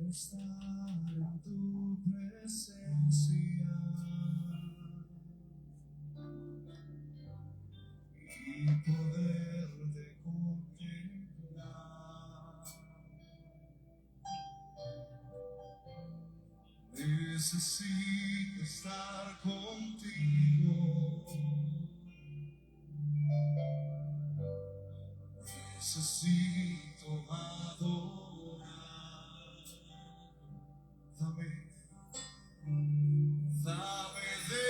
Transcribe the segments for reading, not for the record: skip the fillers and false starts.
estar en tu presencia y poderte contemplar. Necesito estar contigo. Necesito adorar. Dame de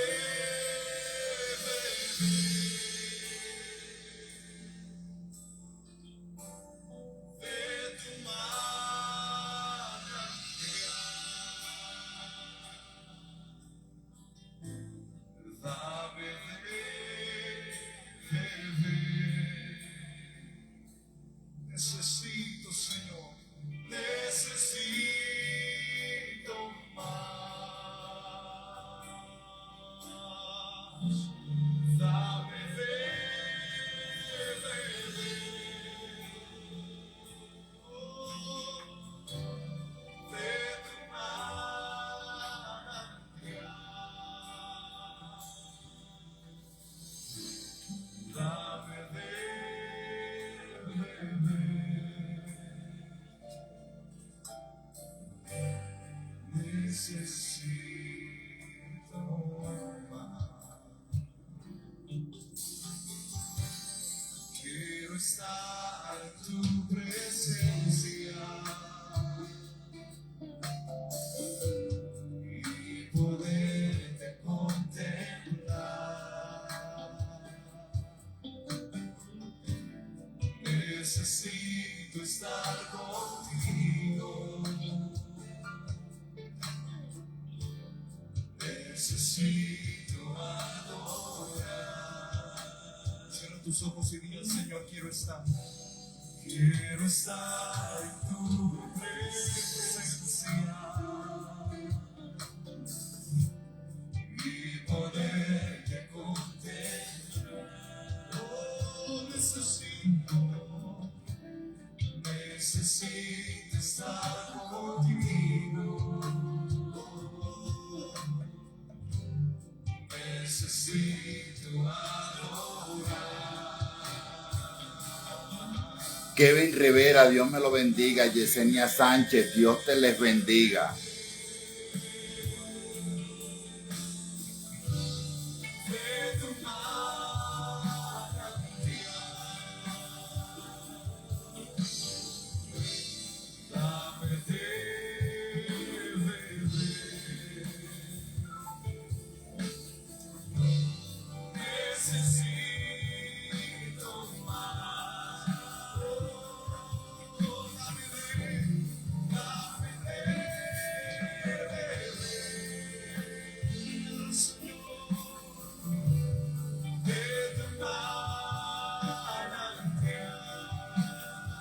tu manantial. Dame de beber. Necesito, Señor, necesito más. Dame de beber, oh, de tu manantial. Dame de necesito más. Quiero estar en tu presencia y poderte contemplar. Necesito estar contigo. Necesito adorar. Cierra tus ojos y dile al Señor, quiero estar en tu presencia y poderte contemplar. Oh, necesito estar contigo. Necesito adorar. Kevin Rivera, Dios me lo bendiga. Yesenia Sánchez, Dios te les bendiga.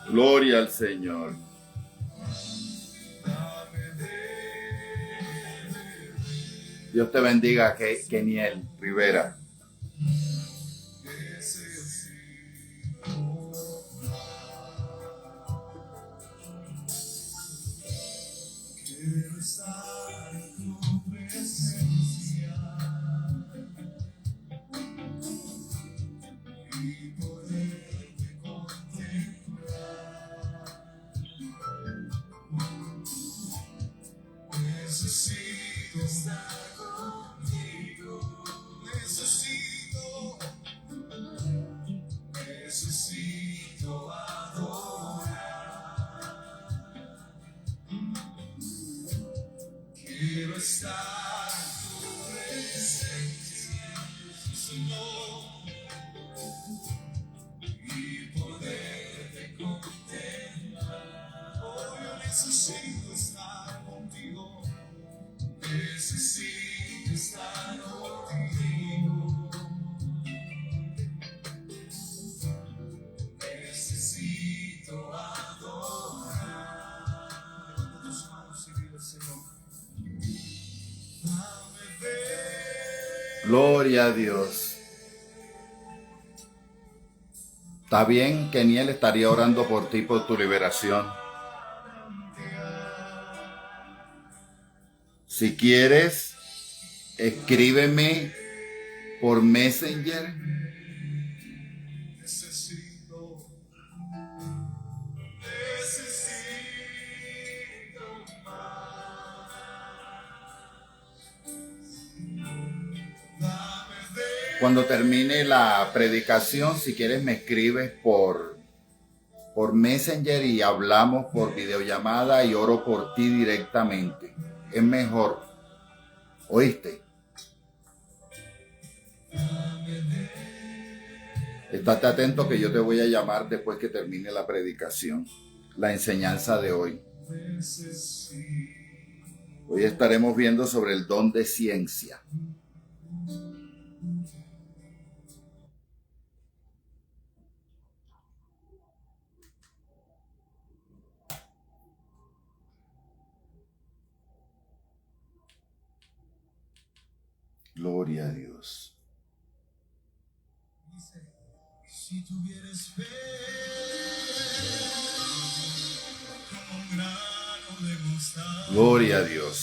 Gloria al Señor. Dios te bendiga, Keniel Rivera. Quiero estar en tu presencia y poderte contemplar. Necesito estar contigo. Necesito adorar. Quiero estar en tu presencia, Señor, y poderte contemplar. Oh, yo necesito estar contigo. Necesito estar contigo. Necesito adorar. Levanta tus manos y dile, Señor, dame fe. Gloria a Dios. Está bien, Keniel estaría orando por ti, por tu liberación. Si quieres, escríbeme por Messenger. Necesito más. Dame de Cuando termine la predicación, si quieres, me escribes por Messenger y hablamos por videollamada y oro por ti directamente. Es mejor. ¿Oíste? Estate atento que yo te voy a llamar después que termine la predicación, la enseñanza de hoy. Hoy estaremos viendo sobre el don de ciencia. Gloria a Dios. Si tuvieras fe como un grano de mostaza. Gloria a Dios.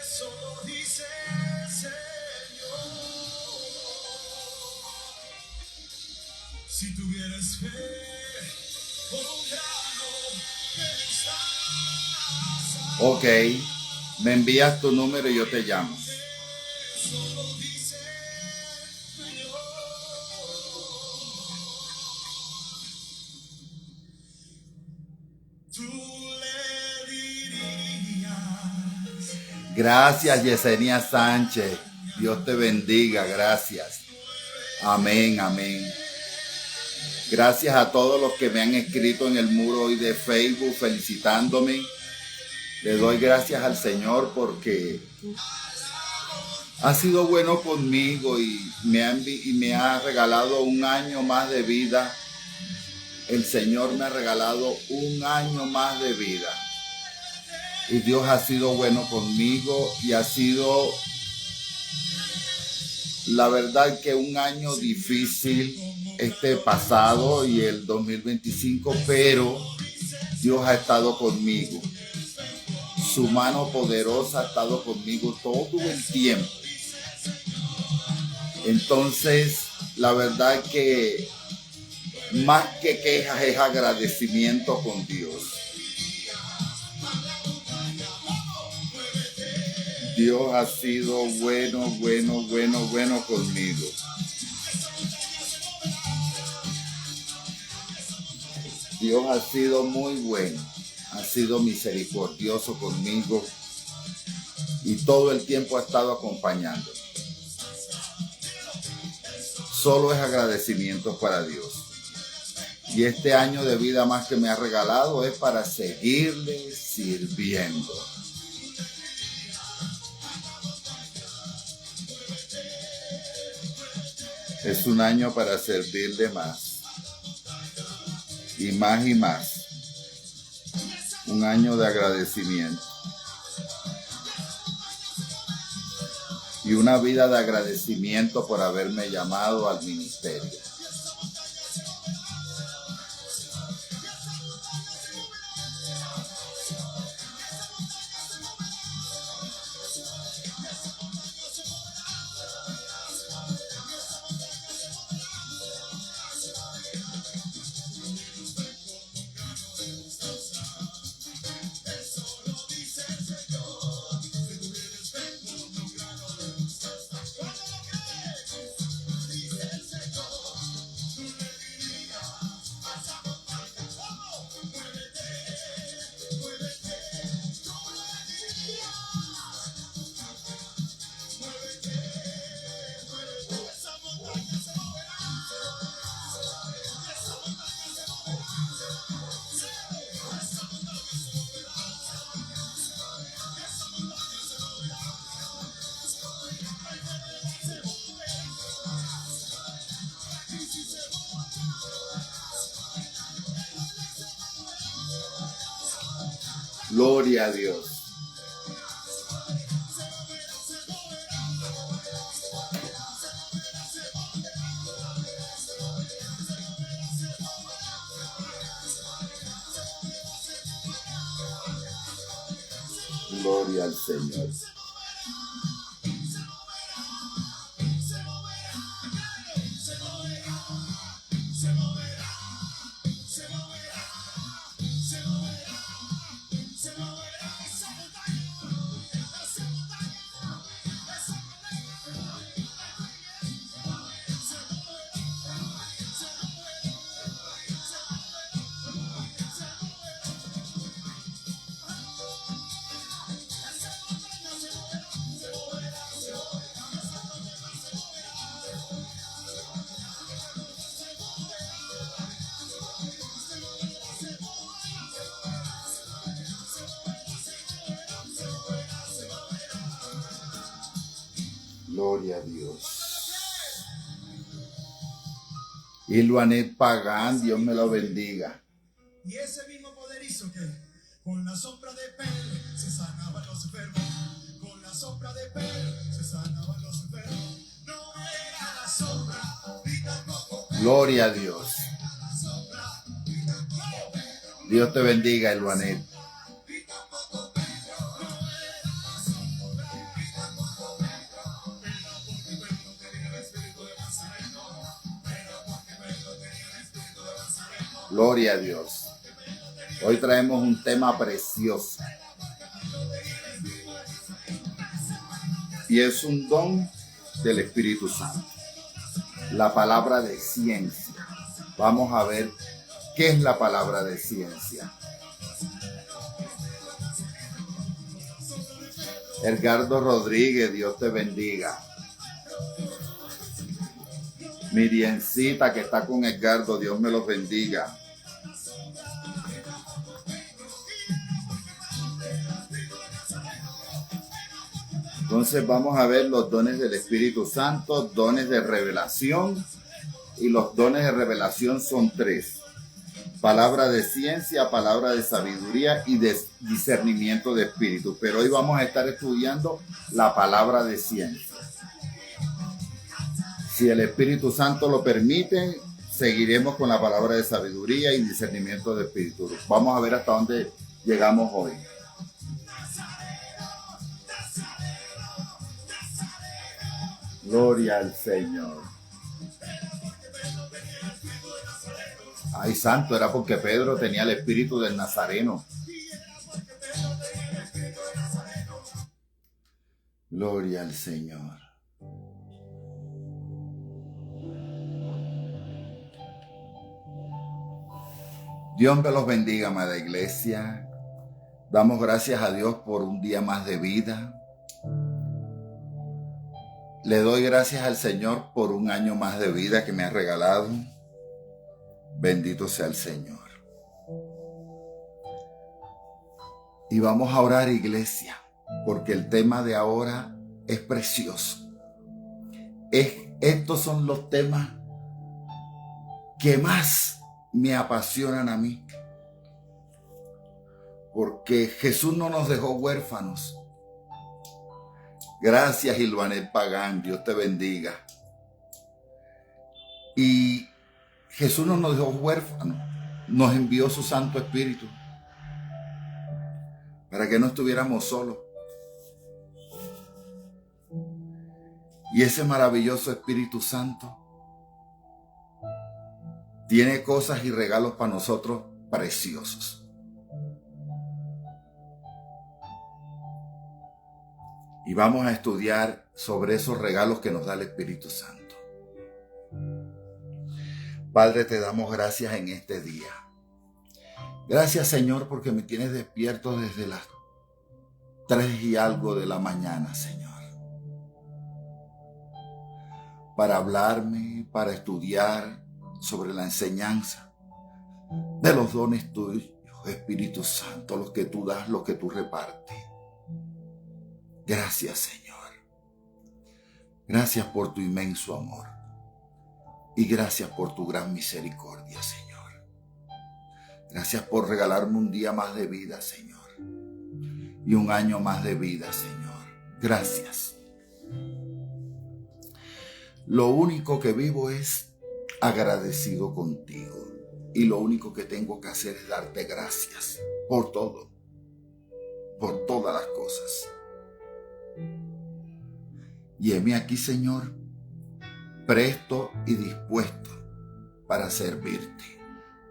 Eso dice el Señor. Si tuvieras fe como un grano de mostaza. Ok, me envías tu número y yo te llamo. Eso dice el Señor. Tú le dirías. Gracias, Yesenia Sánchez. Dios te bendiga. Gracias. Amén, amén. Gracias a todos los que me han escrito en el muro hoy de Facebook felicitándome. Le doy gracias al Señor porque ha sido bueno conmigo y me ha regalado un año más de vida. El Señor me ha regalado un año más de vida. Y Dios ha sido bueno conmigo y ha sido, la verdad, que un año difícil este pasado y el 2025, pero Dios ha estado conmigo. Su mano poderosa ha estado conmigo todo el tiempo. Entonces, la verdad que más que quejas es agradecimiento con Dios. Dios ha sido bueno conmigo. Dios ha sido muy bueno. Ha sido misericordioso conmigo y todo el tiempo ha estado acompañándome. Solo es agradecimiento para Dios. Y este año de vida más que me ha regalado es para seguirle sirviendo. Es un año para servirle más. Y más y más. Un año de agradecimiento. Y una vida de agradecimiento por haberme llamado al ministerio. Gloria a Dios. Gloria al Señor. Gloria a Dios. Y Luanet Pagán, Dios me lo bendiga. Y ese mismo poder hizo que con la sombra de Pedro se sanaban los enfermos. Con la sombra de Pedro se sanaban los enfermos. No era la sombra, ni tampoco Gloria a Dios. Dios te bendiga, Luanet. Gloria a Dios. Hoy traemos un tema precioso. Y es un don del Espíritu Santo. La palabra de ciencia. Vamos a ver qué es la palabra de ciencia. Edgardo Rodríguez, Dios te bendiga. Miriencita que está con Edgardo, Dios me los bendiga. Entonces vamos a ver los dones del Espíritu Santo, dones de revelación. Y los dones de revelación son 3. Palabra de ciencia, palabra de sabiduría y de discernimiento de espíritu. Pero hoy vamos a estar estudiando la palabra de ciencia. Si el Espíritu Santo lo permite, seguiremos con la palabra de sabiduría y discernimiento de espíritu. Vamos a ver hasta dónde llegamos hoy. Gloria al Señor. Ay, santo, era porque Pedro tenía el espíritu del Nazareno. Gloria al Señor. Dios me los bendiga, amada iglesia. Damos gracias a Dios por un día más de vida. Le doy gracias al Señor por un año más de vida que me ha regalado. Bendito sea el Señor. Y vamos a orar, iglesia, porque el tema de ahora es precioso. Estos son los temas que más me apasionan a mí. Porque Jesús no nos dejó huérfanos. Gracias, Ilvanet Pagán, Dios te bendiga. Y Jesús no nos dejó huérfanos, nos envió su Santo Espíritu para que no estuviéramos solos. Y ese maravilloso Espíritu Santo tiene cosas y regalos para nosotros preciosos. Y vamos a estudiar sobre esos regalos que nos da el Espíritu Santo. Padre, te damos gracias en este día. Gracias, Señor, porque me tienes despierto desde las 3 y algo de la mañana, Señor. Para hablarme, para estudiar sobre la enseñanza de los dones tuyos, Espíritu Santo, los que tú das, los que tú repartes. Gracias, Señor. Gracias por tu inmenso amor. Y gracias por tu gran misericordia, Señor. Gracias por regalarme un día más de vida, Señor. Y un año más de vida, Señor. Gracias. Lo único que vivo es agradecido contigo. Y lo único que tengo que hacer es darte gracias por todo. por todas las cosas. Y heme aquí, Señor, presto y dispuesto para servirte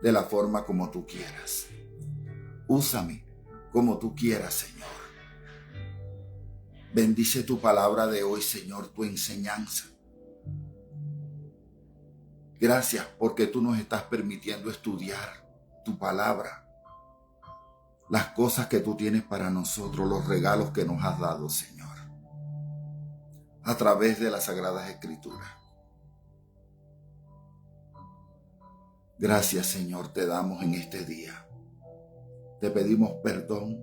de la forma como tú quieras. Úsame como tú quieras, Señor. Bendice tu palabra de hoy, Señor, tu enseñanza. Gracias porque tú nos estás permitiendo estudiar tu palabra, las cosas que tú tienes para nosotros, los regalos que nos has dado, Señor, a través de las Sagradas Escrituras. Gracias, Señor, te damos en este día. Te pedimos perdón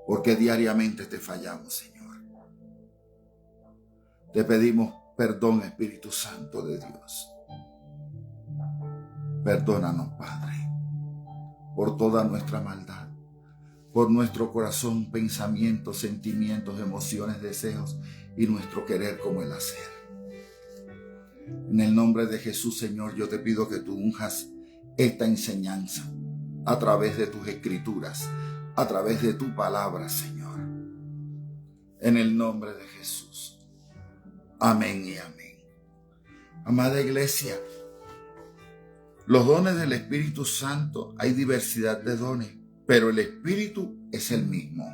porque diariamente te fallamos, Señor. Te pedimos perdón, Espíritu Santo de Dios. Perdónanos, Padre, por toda nuestra maldad, por nuestro corazón, pensamientos, sentimientos, emociones, deseos y nuestro querer como el hacer. En el nombre de Jesús, Señor, yo te pido que tú unjas esta enseñanza a través de tus escrituras, a través de tu palabra, Señor. En el nombre de Jesús. Amén y amén. Amada iglesia, los dones del Espíritu Santo, hay diversidad de dones, pero el Espíritu es el mismo.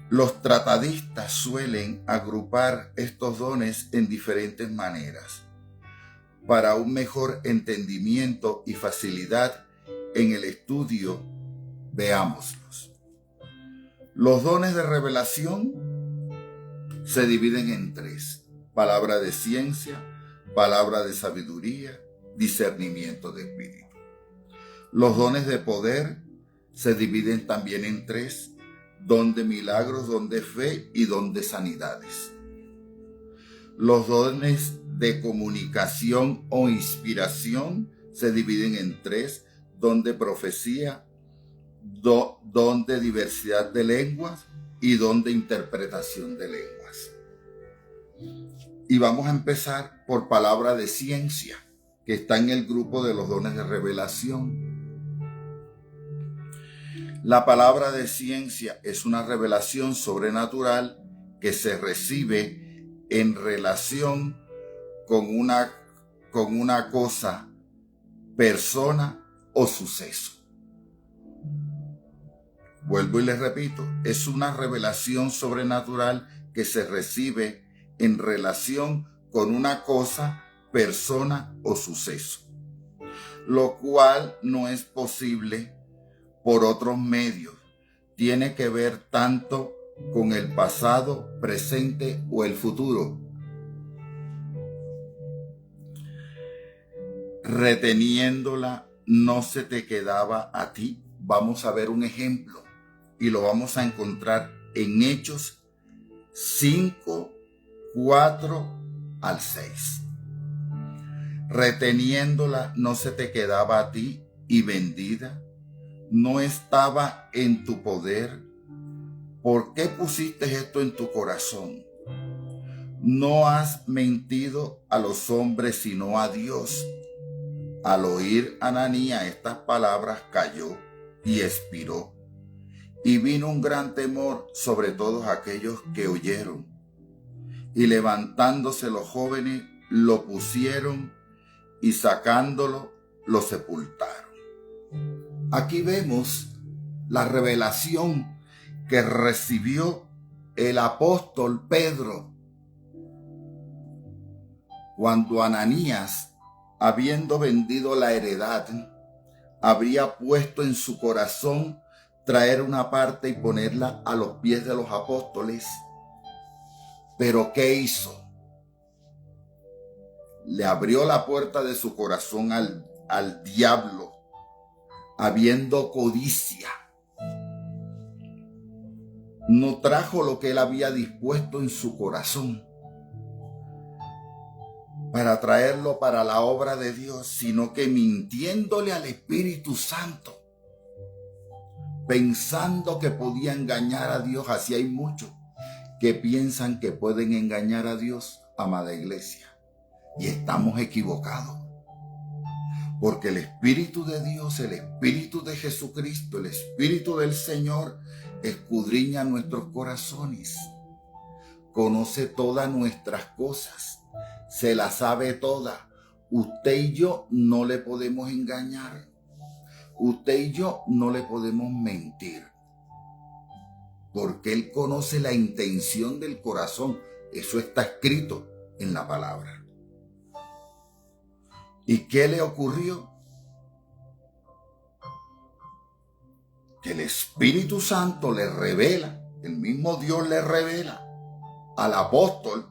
Los tratadistas suelen agrupar estos dones en diferentes maneras para un mejor entendimiento y facilidad en el estudio. Veámoslos. Los dones de revelación se dividen en tres: palabra de ciencia, palabra de sabiduría, discernimiento de espíritu. Los dones de poder se dividen también en tres: don de milagros, don de fe y don de sanidades. Los dones de comunicación o inspiración se dividen en tres: don de profecía, don de diversidad de lenguas y don de interpretación de lenguas. Y vamos a empezar por palabra de ciencia, que está en el grupo de los dones de revelación. La palabra de ciencia es una revelación sobrenatural que se recibe en relación con una cosa, persona o suceso. Vuelvo y les repito, es una revelación sobrenatural que se recibe en relación con una cosa, persona o suceso, lo cual no es posible por otros medios. Tiene que ver tanto con el pasado, presente o el futuro. Reteniéndola no se te quedaba a ti. Vamos a ver un ejemplo y lo vamos a encontrar en Hechos 5, 4 al 6. Reteniéndola no se te quedaba a ti, y vendida no estaba en tu poder. ¿Por qué pusiste esto en tu corazón? No has mentido a los hombres sino a Dios. Al oír Ananías estas palabras, cayó y expiró. Y vino un gran temor sobre todos aquellos que oyeron. Y levantándose los jóvenes, lo pusieron y sacándolo, lo sepultaron. Aquí vemos la revelación que recibió el apóstol Pedro cuando Ananías, habiendo vendido la heredad, habría puesto en su corazón traer una parte y ponerla a los pies de los apóstoles. Pero ¿qué hizo? Le abrió la puerta de su corazón al diablo, habiendo codicia. No trajo lo que él había dispuesto en su corazón para traerlo para la obra de Dios, sino que mintiéndole al Espíritu Santo, pensando que podía engañar a Dios. Así hay muchos que piensan que pueden engañar a Dios, amada iglesia, y estamos equivocados, Porque el Espíritu de Dios, el Espíritu de Jesucristo, el Espíritu del Señor escudriña nuestros corazones. Conoce todas nuestras cosas. Se las sabe todas. Usted y yo no le podemos engañar. Usted y yo no le podemos mentir. Porque Él conoce la intención del corazón. Eso está escrito en la palabra. ¿Y qué le ocurrió? Que el Espíritu Santo le revela, el mismo Dios le revela al apóstol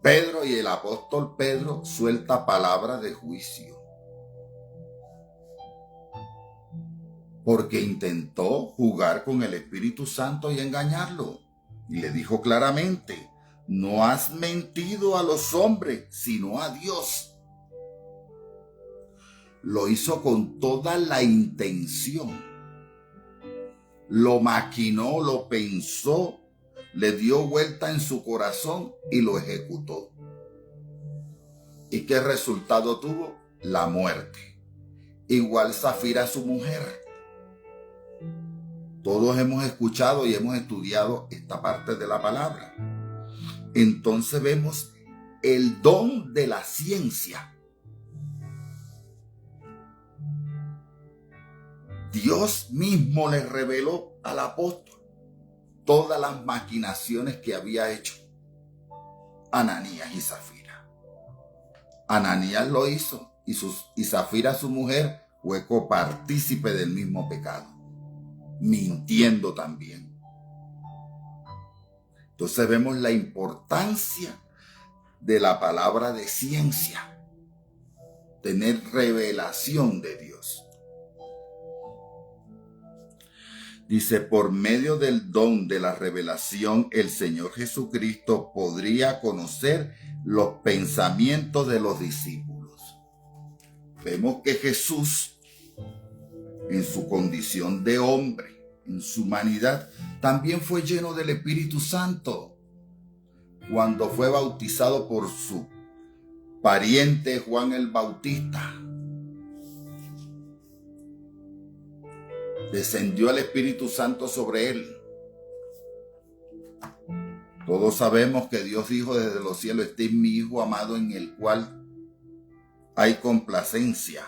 Pedro, y el apóstol Pedro suelta palabras de juicio. Porque intentó jugar con el Espíritu Santo y engañarlo. Y le dijo claramente: no has mentido a los hombres, sino a Dios. Lo hizo con toda la intención. Lo maquinó, lo pensó, le dio vuelta en su corazón y lo ejecutó. ¿Y qué resultado tuvo? La muerte. Igual Zafira, su mujer. Todos hemos escuchado y hemos estudiado esta parte de la palabra. Entonces vemos el don de la ciencia. Dios mismo le reveló al apóstol todas las maquinaciones que había hecho Ananías y Zafira. Ananías lo hizo y Zafira, su mujer, fue copartícipe del mismo pecado, mintiendo también. Entonces vemos la importancia de la palabra de ciencia, tener revelación de Dios. Dice: por medio del don de la revelación, el Señor Jesucristo podría conocer los pensamientos de los discípulos. Vemos que Jesús, en su condición de hombre, en su humanidad, también fue lleno del Espíritu Santo cuando fue bautizado por su pariente Juan el Bautista. Descendió el Espíritu Santo sobre él. Todos sabemos que Dios dijo desde los cielos: este es mi Hijo amado en el cual hay complacencia.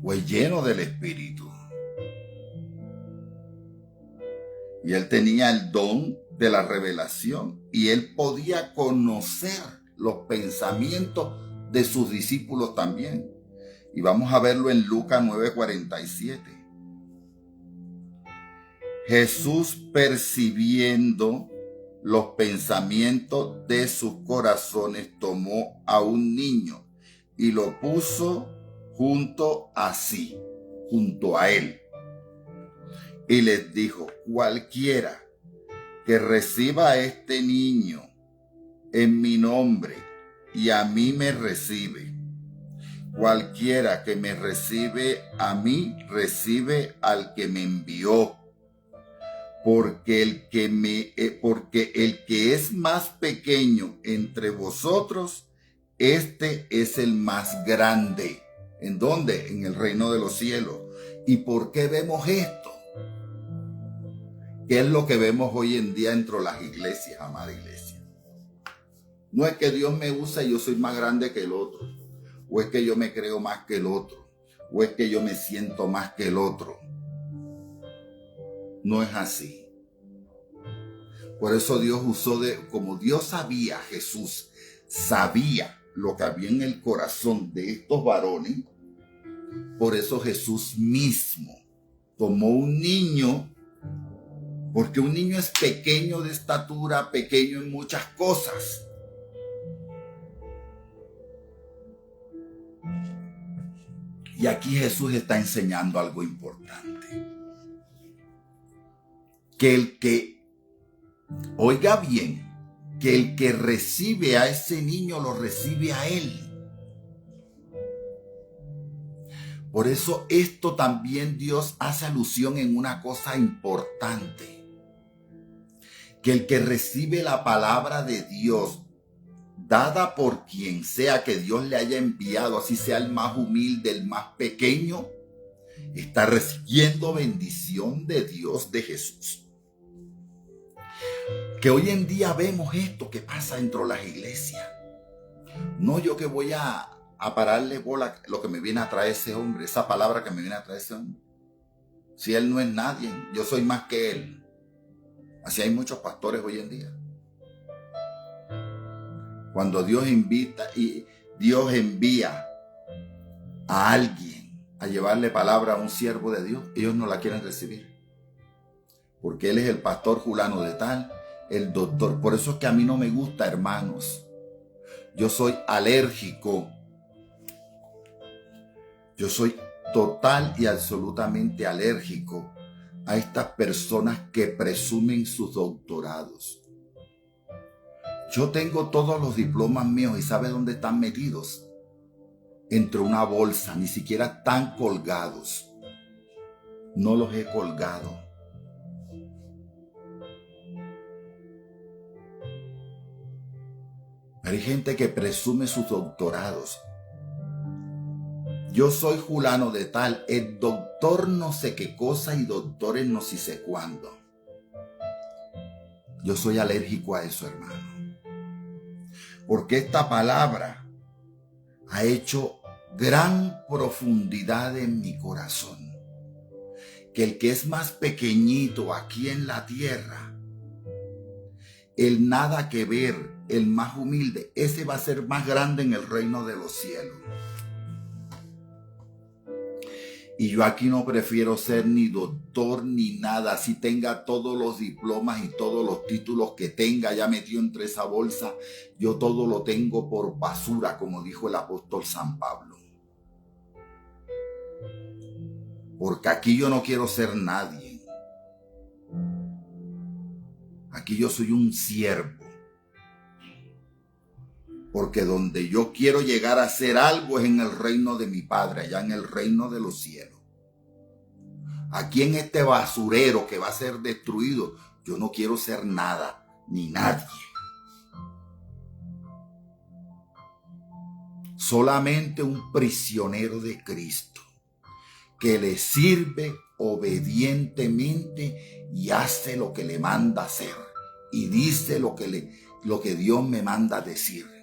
Fue lleno del Espíritu. Y él tenía el don de la revelación. Y él podía conocer los pensamientos de sus discípulos también. Y vamos a verlo en Lucas 9:47. Jesús, percibiendo los pensamientos de sus corazones, tomó a un niño y lo puso junto a él. Y les dijo: cualquiera que reciba a este niño en mi nombre y a mí me recibe. Cualquiera que me recibe a mí, recibe al que me envió. Porque el que es más pequeño entre vosotros, este es el más grande. ¿En dónde? En el reino de los cielos. ¿Y por qué vemos esto? ¿Qué es lo que vemos hoy en día dentro de las iglesias, amada iglesia? No es que Dios me usa y yo soy más grande que el otro. O es que yo me creo más que el otro. O es que yo me siento más que el otro. No es así. Por eso Dios usó como Dios sabía, Jesús sabía lo que había en el corazón de estos varones. Por eso Jesús mismo tomó un niño, porque un niño es pequeño de estatura, pequeño en muchas cosas. Y aquí Jesús está enseñando algo importante. Oiga bien, que el que recibe a ese niño lo recibe a él. Por eso esto también Dios hace alusión en una cosa importante. Que el que recibe la palabra de Dios dada por quien sea que Dios le haya enviado, así sea el más humilde, el más pequeño, está recibiendo bendición de Dios, de Jesús. Que hoy en día vemos esto que pasa dentro de las iglesias. No yo que voy a pararle bola lo que me viene a traer ese hombre, esa palabra que me viene a traer ese hombre. Si él no es nadie, yo soy más que él. Así hay muchos pastores hoy en día. Cuando Dios invita y Dios envía a alguien a llevarle palabra a un siervo de Dios, ellos no la quieren recibir. Porque él es el pastor fulano de tal, el doctor. Por eso es que a mí no me gusta, hermanos. Yo soy alérgico. Yo soy total y absolutamente alérgico a estas personas que presumen sus doctorados. Yo tengo todos los diplomas míos y ¿sabe dónde están metidos? Entre una bolsa, ni siquiera están colgados. No los he colgado. Hay gente que presume sus doctorados. Yo soy fulano de tal, el doctor no sé qué cosa y doctores no sé cuándo. Yo soy alérgico a eso, hermano. Porque esta palabra ha hecho gran profundidad en mi corazón. Que el que es más pequeñito aquí en la tierra, el nada que ver, el más humilde, ese va a ser más grande en el reino de los cielos. Y yo aquí no prefiero ser ni doctor ni nada, así tenga todos los diplomas y todos los títulos que tenga ya metido entre esa bolsa, yo todo lo tengo por basura, como dijo el apóstol San Pablo. Porque aquí yo no quiero ser nadie. Aquí yo soy un siervo. Porque donde yo quiero llegar a hacer algo es en el reino de mi Padre, allá en el reino de los cielos. Aquí en este basurero que va a ser destruido, yo no quiero ser nada, ni nadie. Solamente un prisionero de Cristo que le sirve obedientemente y hace lo que le manda hacer y dice lo que Dios me manda decir.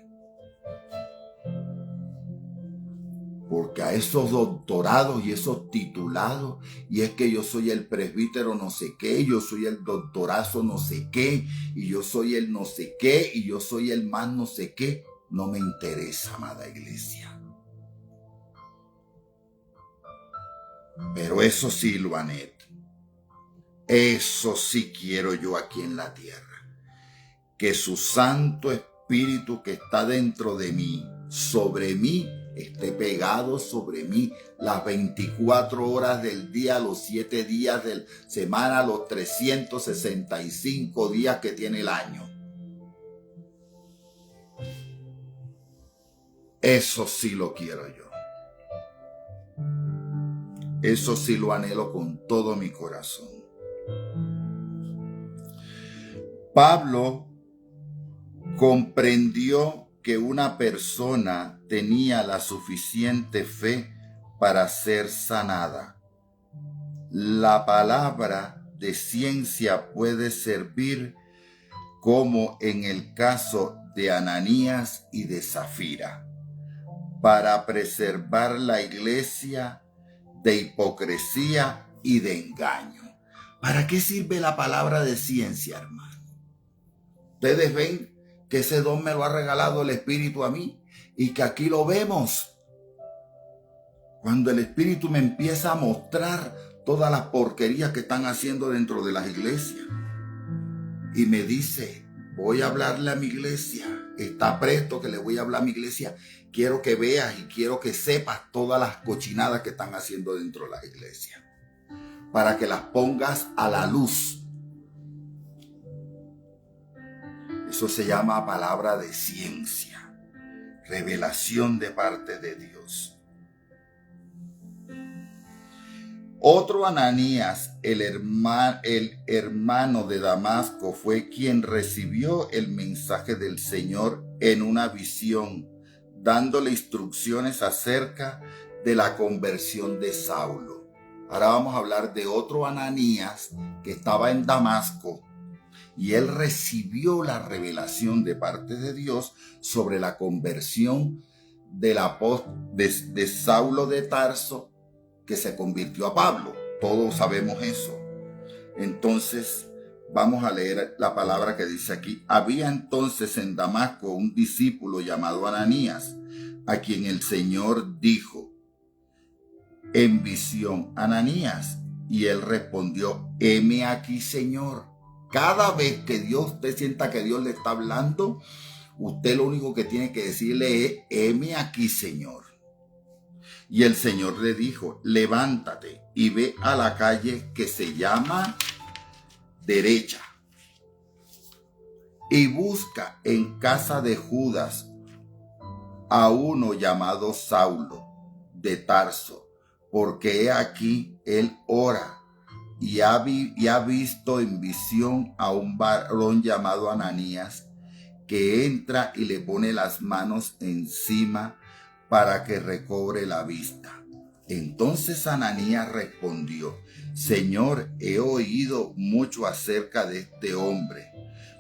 Porque a esos doctorados y esos titulados, y es que yo soy el presbítero no sé qué, yo soy el doctorazo no sé qué, y yo soy el no sé qué, y yo soy el más no sé qué, no me interesa, amada iglesia. Pero eso sí, Luanet, eso sí quiero yo aquí en la tierra. Que su Santo Espíritu que está dentro de mí, sobre mí, esté pegado sobre mí las 24 horas del día, los 7 días de la semana, los 365 días que tiene el año. Eso sí lo quiero yo. Eso sí lo anhelo con todo mi corazón. Pablo comprendió que una persona tenía la suficiente fe para ser sanada. La palabra de ciencia puede servir como en el caso de Ananías y de Zafira, para preservar la iglesia de hipocresía y de engaño. ¿Para qué sirve la palabra de ciencia, hermano? Ustedes ven que ese don me lo ha regalado el Espíritu a mí y que aquí lo vemos. Cuando el Espíritu me empieza a mostrar todas las porquerías que están haciendo dentro de las iglesias y me dice, voy a hablarle a mi iglesia, está presto que le voy a hablar a mi iglesia, quiero que veas y quiero que sepas todas las cochinadas que están haciendo dentro de las iglesias, para que las pongas a la luz. Eso se llama palabra de ciencia, revelación de parte de Dios. Otro Ananías, el hermano de Damasco, fue quien recibió el mensaje del Señor en una visión, dándole instrucciones acerca de la conversión de Saulo. Ahora vamos a hablar de otro Ananías que estaba en Damasco y él recibió la revelación de parte de Dios sobre la conversión de Saulo de Tarso, que se convirtió a Pablo. Todos sabemos eso. Entonces vamos a leer la palabra que dice aquí. Había entonces en Damasco un discípulo llamado Ananías, a quien el Señor dijo en visión: Ananías. Y él respondió: heme aquí, Señor. Cada vez que usted sienta que Dios le está hablando, usted lo único que tiene que decirle es: heme aquí, Señor. Y el Señor le dijo: levántate y ve a la calle que se llama Derecha, y busca en casa de Judas a uno llamado Saulo de Tarso, porque he aquí él ora y ha visto en visión a un varón llamado Ananías, que entra y le pone las manos encima para que recobre la vista. Entonces Ananías respondió: Señor, he oído mucho acerca de este hombre,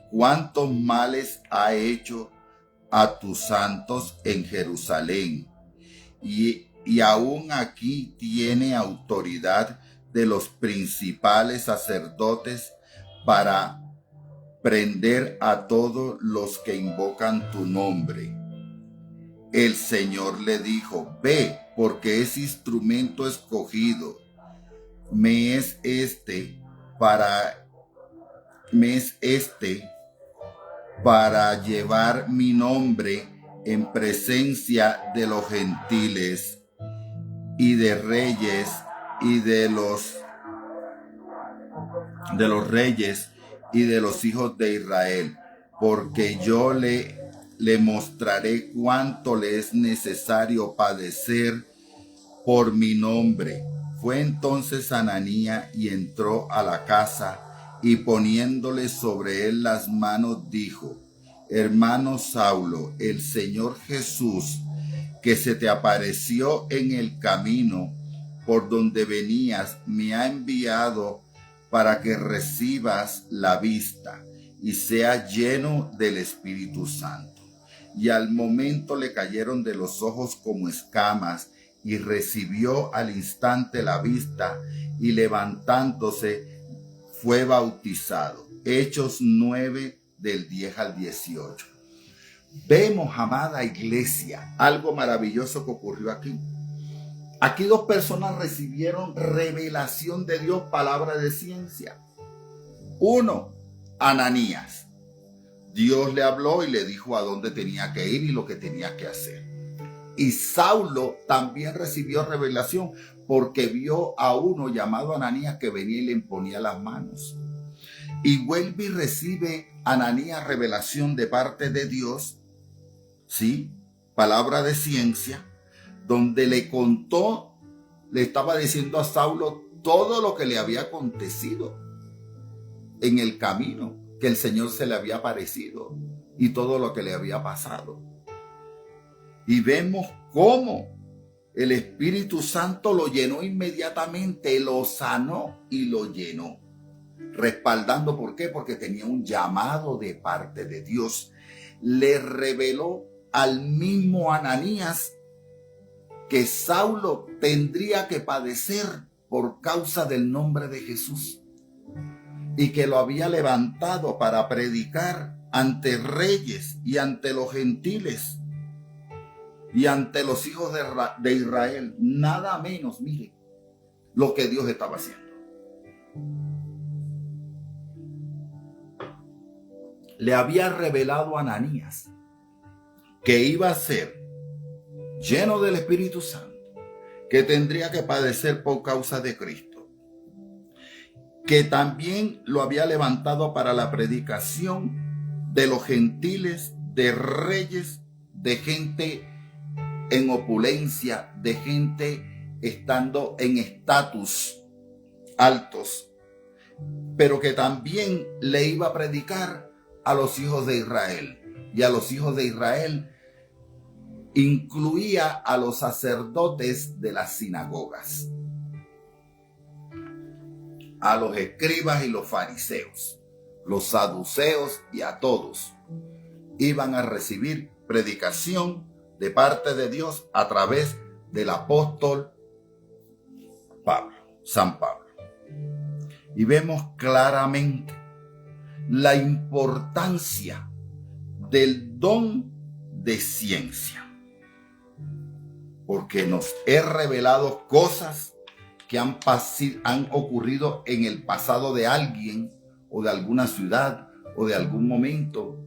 cuántos males ha hecho a tus santos en Jerusalén, y aún aquí tiene autoridad de los principales sacerdotes para prender a todos los que invocan tu nombre. El Señor le dijo: ve, porque es instrumento escogido me es este para llevar mi nombre en presencia de los gentiles y de reyes y de los reyes y de los hijos de Israel, porque yo le mostraré cuánto le es necesario padecer por mi nombre. Fue entonces Ananías y entró a la casa, y poniéndole sobre él las manos dijo: hermano Saulo, el Señor Jesús, que se te apareció en el camino por donde venías, me ha enviado para que recibas la vista y seas lleno del Espíritu Santo. Y al momento le cayeron de los ojos como escamas, y recibió al instante la vista, y levantándose fue bautizado. Hechos 9 del 10 al 18. Vemos, amada iglesia, algo maravilloso que ocurrió aquí. Aquí dos personas recibieron revelación de Dios, palabra de ciencia. Uno, Ananías. Dios le habló y le dijo a dónde tenía que ir y lo que tenía que hacer. Y Saulo también recibió revelación porque vio a uno llamado Ananías que venía y le imponía las manos. Y vuelve y recibe Ananías revelación de parte de Dios, ¿sí? Palabra de ciencia, donde le contó, le estaba diciendo a Saulo todo lo que le había acontecido en el camino, que el Señor se le había aparecido y todo lo que le había pasado. Y vemos cómo el Espíritu Santo lo llenó inmediatamente, lo sanó y lo llenó. Respaldando, ¿por qué? Porque tenía un llamado de parte de Dios. Le reveló al mismo Ananías que Saulo tendría que padecer por causa del nombre de Jesús, y que lo había levantado para predicar ante reyes y ante los gentiles y ante los hijos de Israel. Nada menos, mire lo que Dios estaba haciendo. Le había revelado a Ananías que iba a ser lleno del Espíritu Santo, que tendría que padecer por causa de Cristo, que también lo había levantado para la predicación de los gentiles, de reyes, de gente en opulencia, de gente estando en estatus altos, pero que también le iba a predicar a los hijos de Israel. y a los hijos de Israel incluía a los sacerdotes de las sinagogas, a los escribas y los fariseos, los saduceos y a todos. Iban a recibir predicación de parte de Dios a través del apóstol Pablo, San Pablo. Y vemos claramente la importancia del don de ciencia, porque nos he revelado cosas que han ocurrido en el pasado de alguien o de alguna ciudad o de algún momento,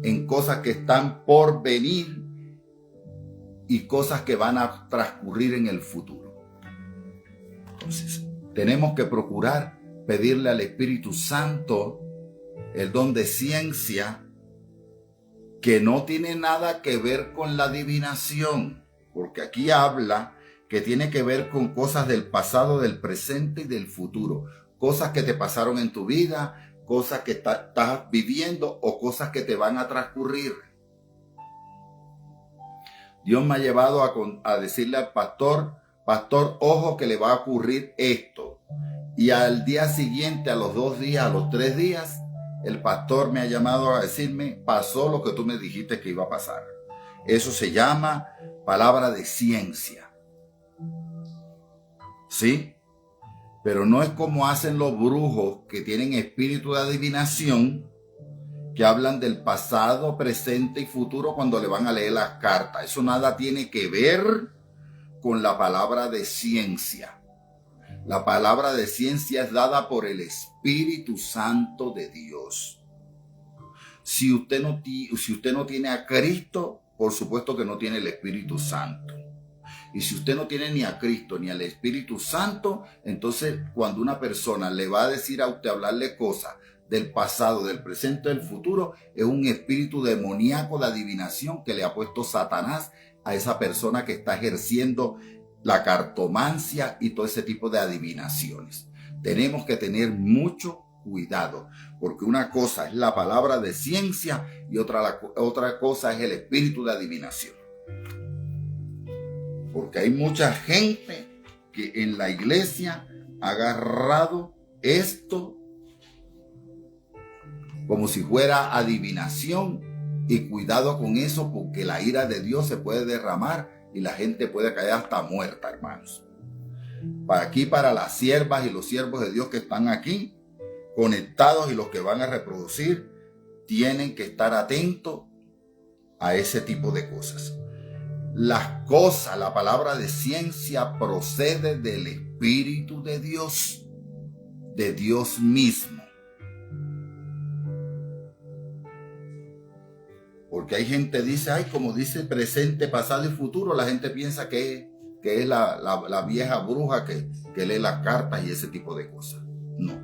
en cosas que están por venir y cosas que van a transcurrir en el futuro. Entonces, tenemos que procurar pedirle al Espíritu Santo el don de ciencia, que no tiene nada que ver con la adivinación, porque aquí habla que tiene que ver con cosas del pasado, del presente y del futuro. Cosas que te pasaron en tu vida, cosas que estás viviendo o cosas que te van a transcurrir. Dios me ha llevado a decirle al pastor, ojo que le va a ocurrir esto. Y al día siguiente, a los 2 días, a los 3 días, el pastor me ha llamado a decirme, pasó lo que tú me dijiste que iba a pasar. Eso se llama palabra de ciencia. ¿Sí? Pero no es como hacen los brujos que tienen espíritu de adivinación, que hablan del pasado, presente y futuro cuando le van a leer las cartas. Eso nada tiene que ver con la palabra de ciencia. La palabra de ciencia es dada por el Espíritu Santo de Dios. Si usted no tiene a Cristo, por supuesto que no tiene el Espíritu Santo. Y si usted no tiene ni a Cristo ni al Espíritu Santo, entonces cuando una persona le va a decir a usted, hablarle cosas del pasado, del presente, del futuro, es un espíritu demoníaco de adivinación que le ha puesto Satanás a esa persona que está ejerciendo la cartomancia y todo ese tipo de adivinaciones. Tenemos que tener mucho cuidado, porque una cosa es la palabra de ciencia y otra cosa es el espíritu de adivinación. Porque hay mucha gente que en la iglesia ha agarrado esto como si fuera adivinación, y cuidado con eso, porque la ira de Dios se puede derramar y la gente puede caer hasta muerta, hermanos. Para las siervas y los siervos de Dios que están aquí conectados y los que van a reproducir, tienen que estar atentos a ese tipo de cosas. La palabra de ciencia procede del Espíritu de Dios mismo. Porque hay gente que dice, como dice presente, pasado y futuro, la gente piensa que es la vieja bruja que lee las cartas y ese tipo de cosas. No.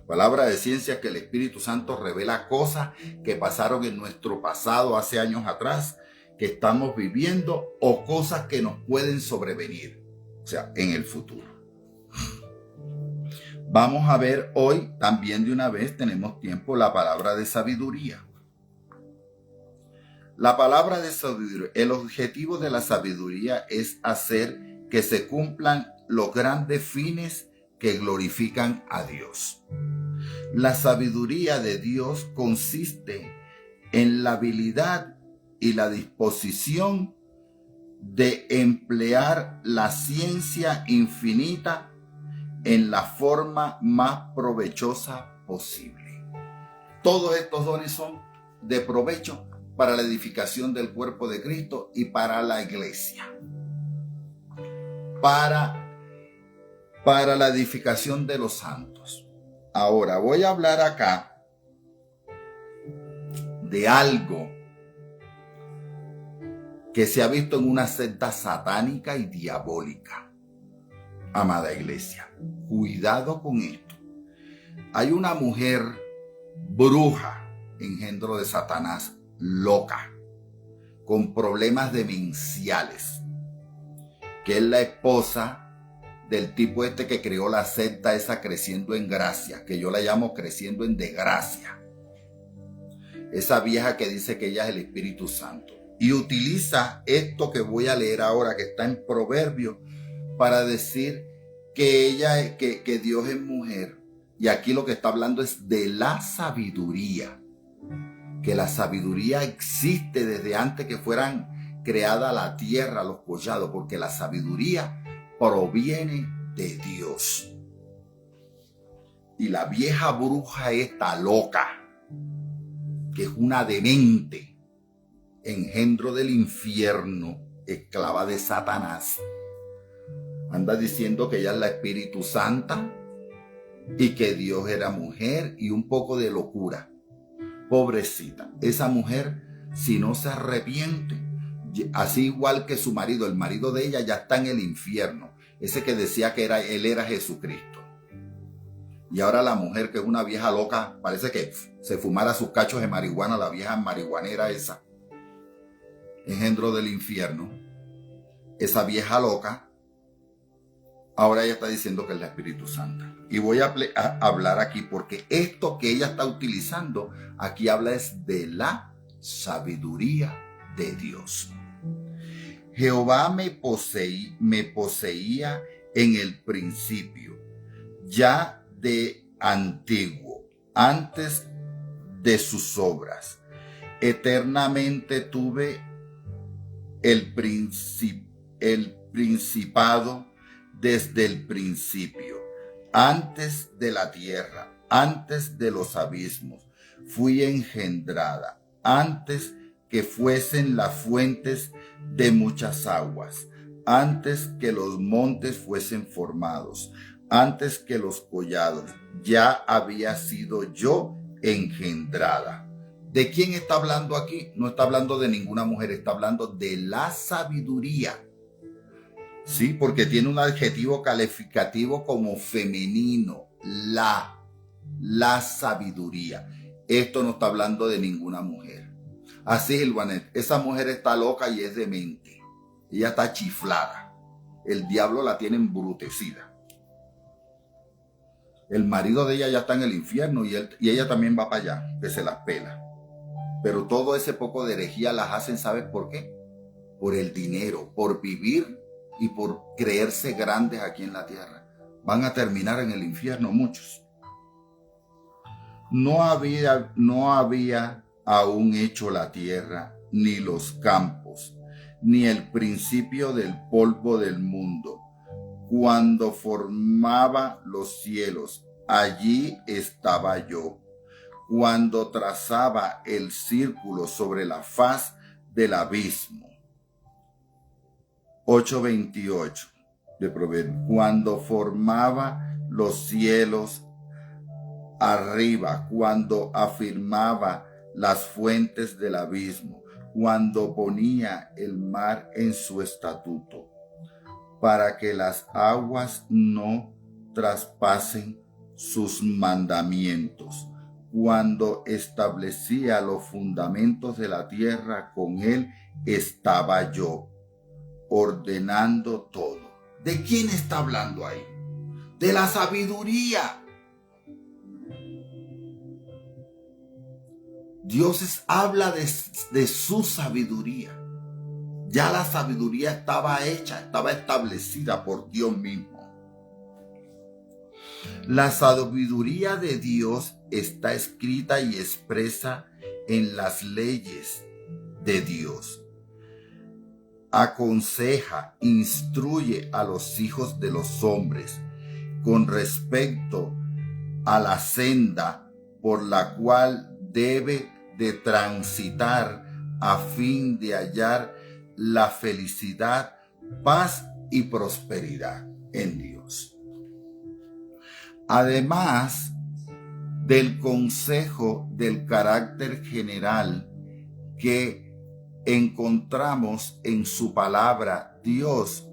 Palabra de ciencia, que el Espíritu Santo revela cosas que pasaron en nuestro pasado hace años atrás, que estamos viviendo, o cosas que nos pueden sobrevenir, o sea, en el futuro. Vamos a ver hoy, también de una vez tenemos tiempo, la palabra de sabiduría. La palabra de sabiduría, el objetivo de la sabiduría es hacer que se cumplan los grandes fines que glorifican a Dios. La sabiduría de Dios consiste en la habilidad y la disposición de emplear la ciencia infinita en la forma más provechosa posible. Todos estos dones son de provecho para la edificación del cuerpo de Cristo y para la iglesia. Para la edificación de los santos. Ahora voy a hablar acá de algo que se ha visto en una secta satánica y diabólica. Amada iglesia, cuidado con esto. Hay una mujer bruja, engendro de Satanás, loca, con problemas demenciales, que es la esposa del tipo que creó la secta esa Creciendo en Gracia, que yo la llamo Creciendo en Desgracia. esa vieja que dice que ella es el Espíritu Santo. Y utiliza esto que voy a leer ahora, que está en Proverbios, para decir que que Dios es mujer. Y aquí lo que está hablando es de la sabiduría. Que la sabiduría existe desde antes que fueran creada la tierra, los collados, porque la sabiduría proviene de Dios. Y la vieja bruja está loca, que es una demente, engendro del infierno, esclava de Satanás. Anda diciendo que ella es la Espíritu Santa y que Dios era mujer y un poco de locura. Pobrecita, esa mujer, si no se arrepiente, así igual que su marido, el marido de ella ya está en el infierno. Ese que decía que él era Jesucristo. Y ahora la mujer, que es una vieja loca, parece que se fumara sus cachos de marihuana, la vieja marihuanera esa. Engendro del infierno. Esa vieja loca, ahora ella está diciendo que es la Espíritu Santa. Y voy a hablar aquí porque esto que ella está utilizando, aquí habla es de la sabiduría de Dios. Jehová me poseía en el principio, ya de antiguo, antes de sus obras. Eternamente tuve el principado desde el principio, antes de la tierra, antes de los abismos. Fui engendrada, antes que fuesen las fuentes de muchas aguas, antes que los montes fuesen formados, antes que los collados, ya había sido yo engendrada. ¿De quién está hablando aquí? No está hablando de ninguna mujer, está hablando de la sabiduría. Sí, porque tiene un adjetivo calificativo como femenino, la sabiduría. Esto no está hablando de ninguna mujer. Así es, Ilvanet, esa mujer está loca y es demente. Ella está chiflada. El diablo la tiene embrutecida. El marido de ella ya está en el infierno y ella también va para allá, que se las pela. Pero todo ese poco de herejía las hacen, ¿sabes por qué? Por el dinero, por vivir y por creerse grandes aquí en la tierra. Van a terminar en el infierno muchos. No había aún hecho la tierra, ni los campos, ni el principio del polvo del mundo. Cuando formaba los cielos, allí estaba yo. Cuando trazaba el círculo sobre la faz del abismo. 8:28 de Proverbios. Cuando formaba los cielos arriba, cuando afirmaba las fuentes del abismo, cuando ponía el mar en su estatuto, para que las aguas no traspasen sus mandamientos. Cuando establecía los fundamentos de la tierra, con él estaba yo, ordenando todo. ¿De quién está hablando ahí? De la sabiduría. Dios habla de su sabiduría. Ya la sabiduría estaba hecha, estaba establecida por Dios mismo. La sabiduría de Dios está escrita y expresa en las leyes de Dios. Aconseja, instruye a los hijos de los hombres con respecto a la senda por la cual debe de transitar a fin de hallar la felicidad, paz y prosperidad en Dios. Además del consejo del carácter general que encontramos en su palabra, Dios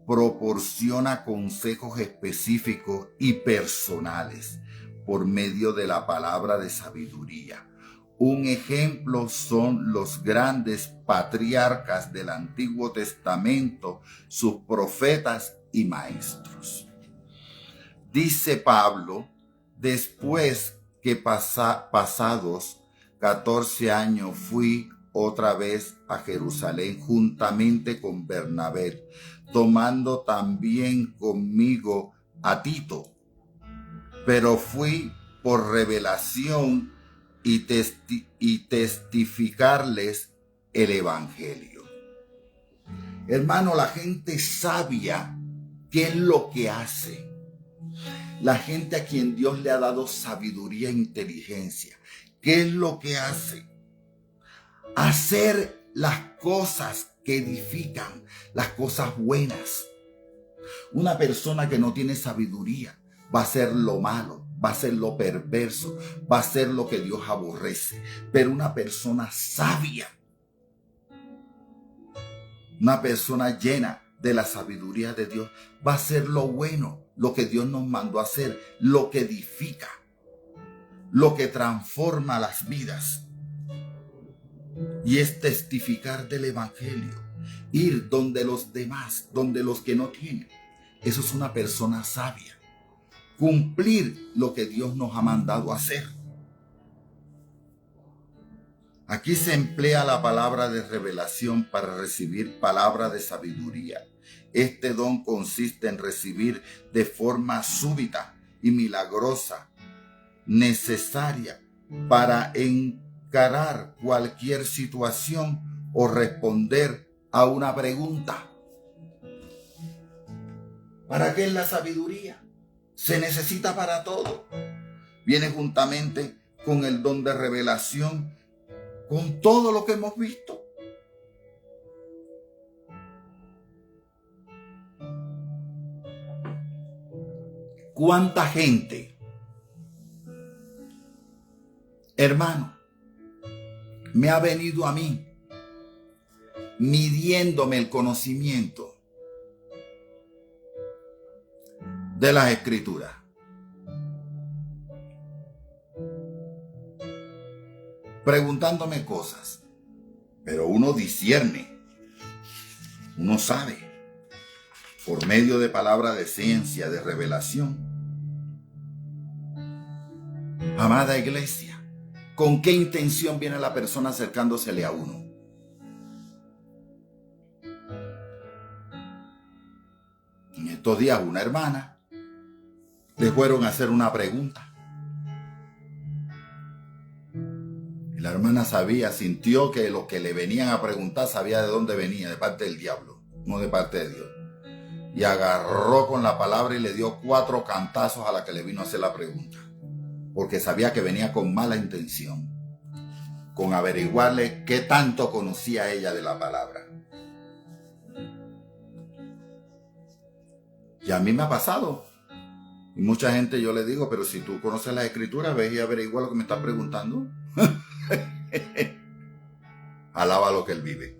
proporciona consejos específicos y personales por medio de la palabra de sabiduría. Un ejemplo son los grandes patriarcas del Antiguo Testamento, sus profetas y maestros. Dice Pablo, después que pasados 14 años fui otra vez a Jerusalén juntamente con Bernabé, tomando también conmigo a Tito, pero fui por revelación y testificarles el evangelio. Hermano, la gente sabia, ¿qué es lo que hace? La gente a quien Dios le ha dado sabiduría e inteligencia, ¿qué es lo que hace? Hacer las cosas que edifican, las cosas buenas. Una persona que no tiene sabiduría va a hacer lo malo, va a hacer lo perverso, va a hacer lo que Dios aborrece. Pero una persona sabia, una persona llena de la sabiduría de Dios, va a hacer lo bueno, lo que Dios nos mandó a hacer, lo que edifica, lo que transforma las vidas. Y es testificar del evangelio, ir donde los demás, donde los que no tienen. Eso es una persona sabia. Cumplir lo que Dios nos ha mandado hacer. Aquí se emplea la palabra de revelación para recibir palabra de sabiduría. Este don consiste en recibir de forma súbita y milagrosa, necesaria para encarar cualquier situación o responder a una pregunta. ¿Para qué es la sabiduría? Se necesita para todo. Viene juntamente con el don de revelación, con todo lo que hemos visto. ¿Cuánta gente, hermano, me ha venido a mí midiéndome el conocimiento de las Escrituras? Preguntándome cosas, pero uno discierne, uno sabe, por medio de palabra de ciencia, de revelación. Amada iglesia, ¿con qué intención viene la persona acercándosele a uno? En estos días una hermana le fueron a hacer una pregunta. Y la hermana sintió que lo que le venían a preguntar sabía de dónde venía, de parte del diablo, no de parte de Dios. Y agarró con la palabra y le dio 4 cantazos a la que le vino a hacer la pregunta. Porque sabía que venía con mala intención, con averiguarle qué tanto conocía ella de la palabra. Y a mí me ha pasado. Y mucha gente yo le digo, pero si tú conoces las Escrituras, ves y averigua lo que me estás preguntando. Alaba lo que él vive.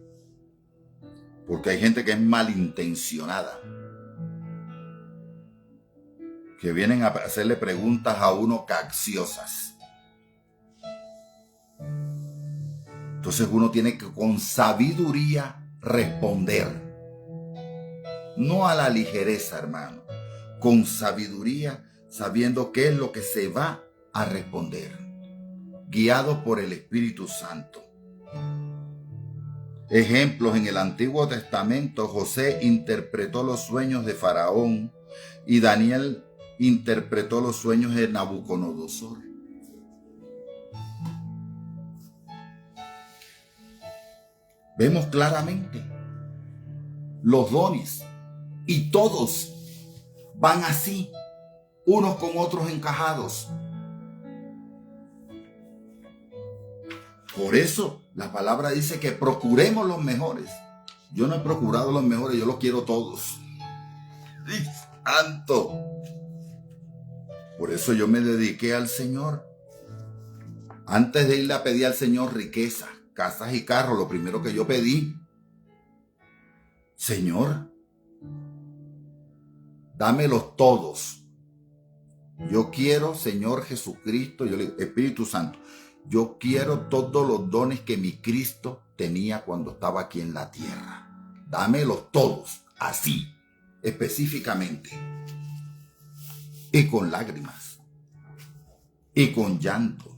Porque hay gente que es malintencionada, que vienen a hacerle preguntas a uno capciosas. Entonces uno tiene que con sabiduría responder. No a la ligereza, hermano. Con sabiduría, sabiendo qué es lo que se va a responder. Guiado por el Espíritu Santo. Ejemplos: en el Antiguo Testamento, José interpretó los sueños de Faraón y Daniel interpretó los sueños de Nabucodonosor. Vemos claramente los dones y todos van así, unos con otros encajados. Por eso la palabra dice que procuremos los mejores. Yo no he procurado los mejores, yo los quiero todos. ¡Santo! Por eso yo me dediqué al Señor. Antes de irle a pedir al Señor riquezas, casas y carros, lo primero que yo pedí: Señor, dámelos todos. Yo quiero, Señor Jesucristo, yo le digo, Espíritu Santo, yo quiero todos los dones que mi Cristo tenía cuando estaba aquí en la tierra. Dámelos todos, así, específicamente. Y con lágrimas, y con llanto,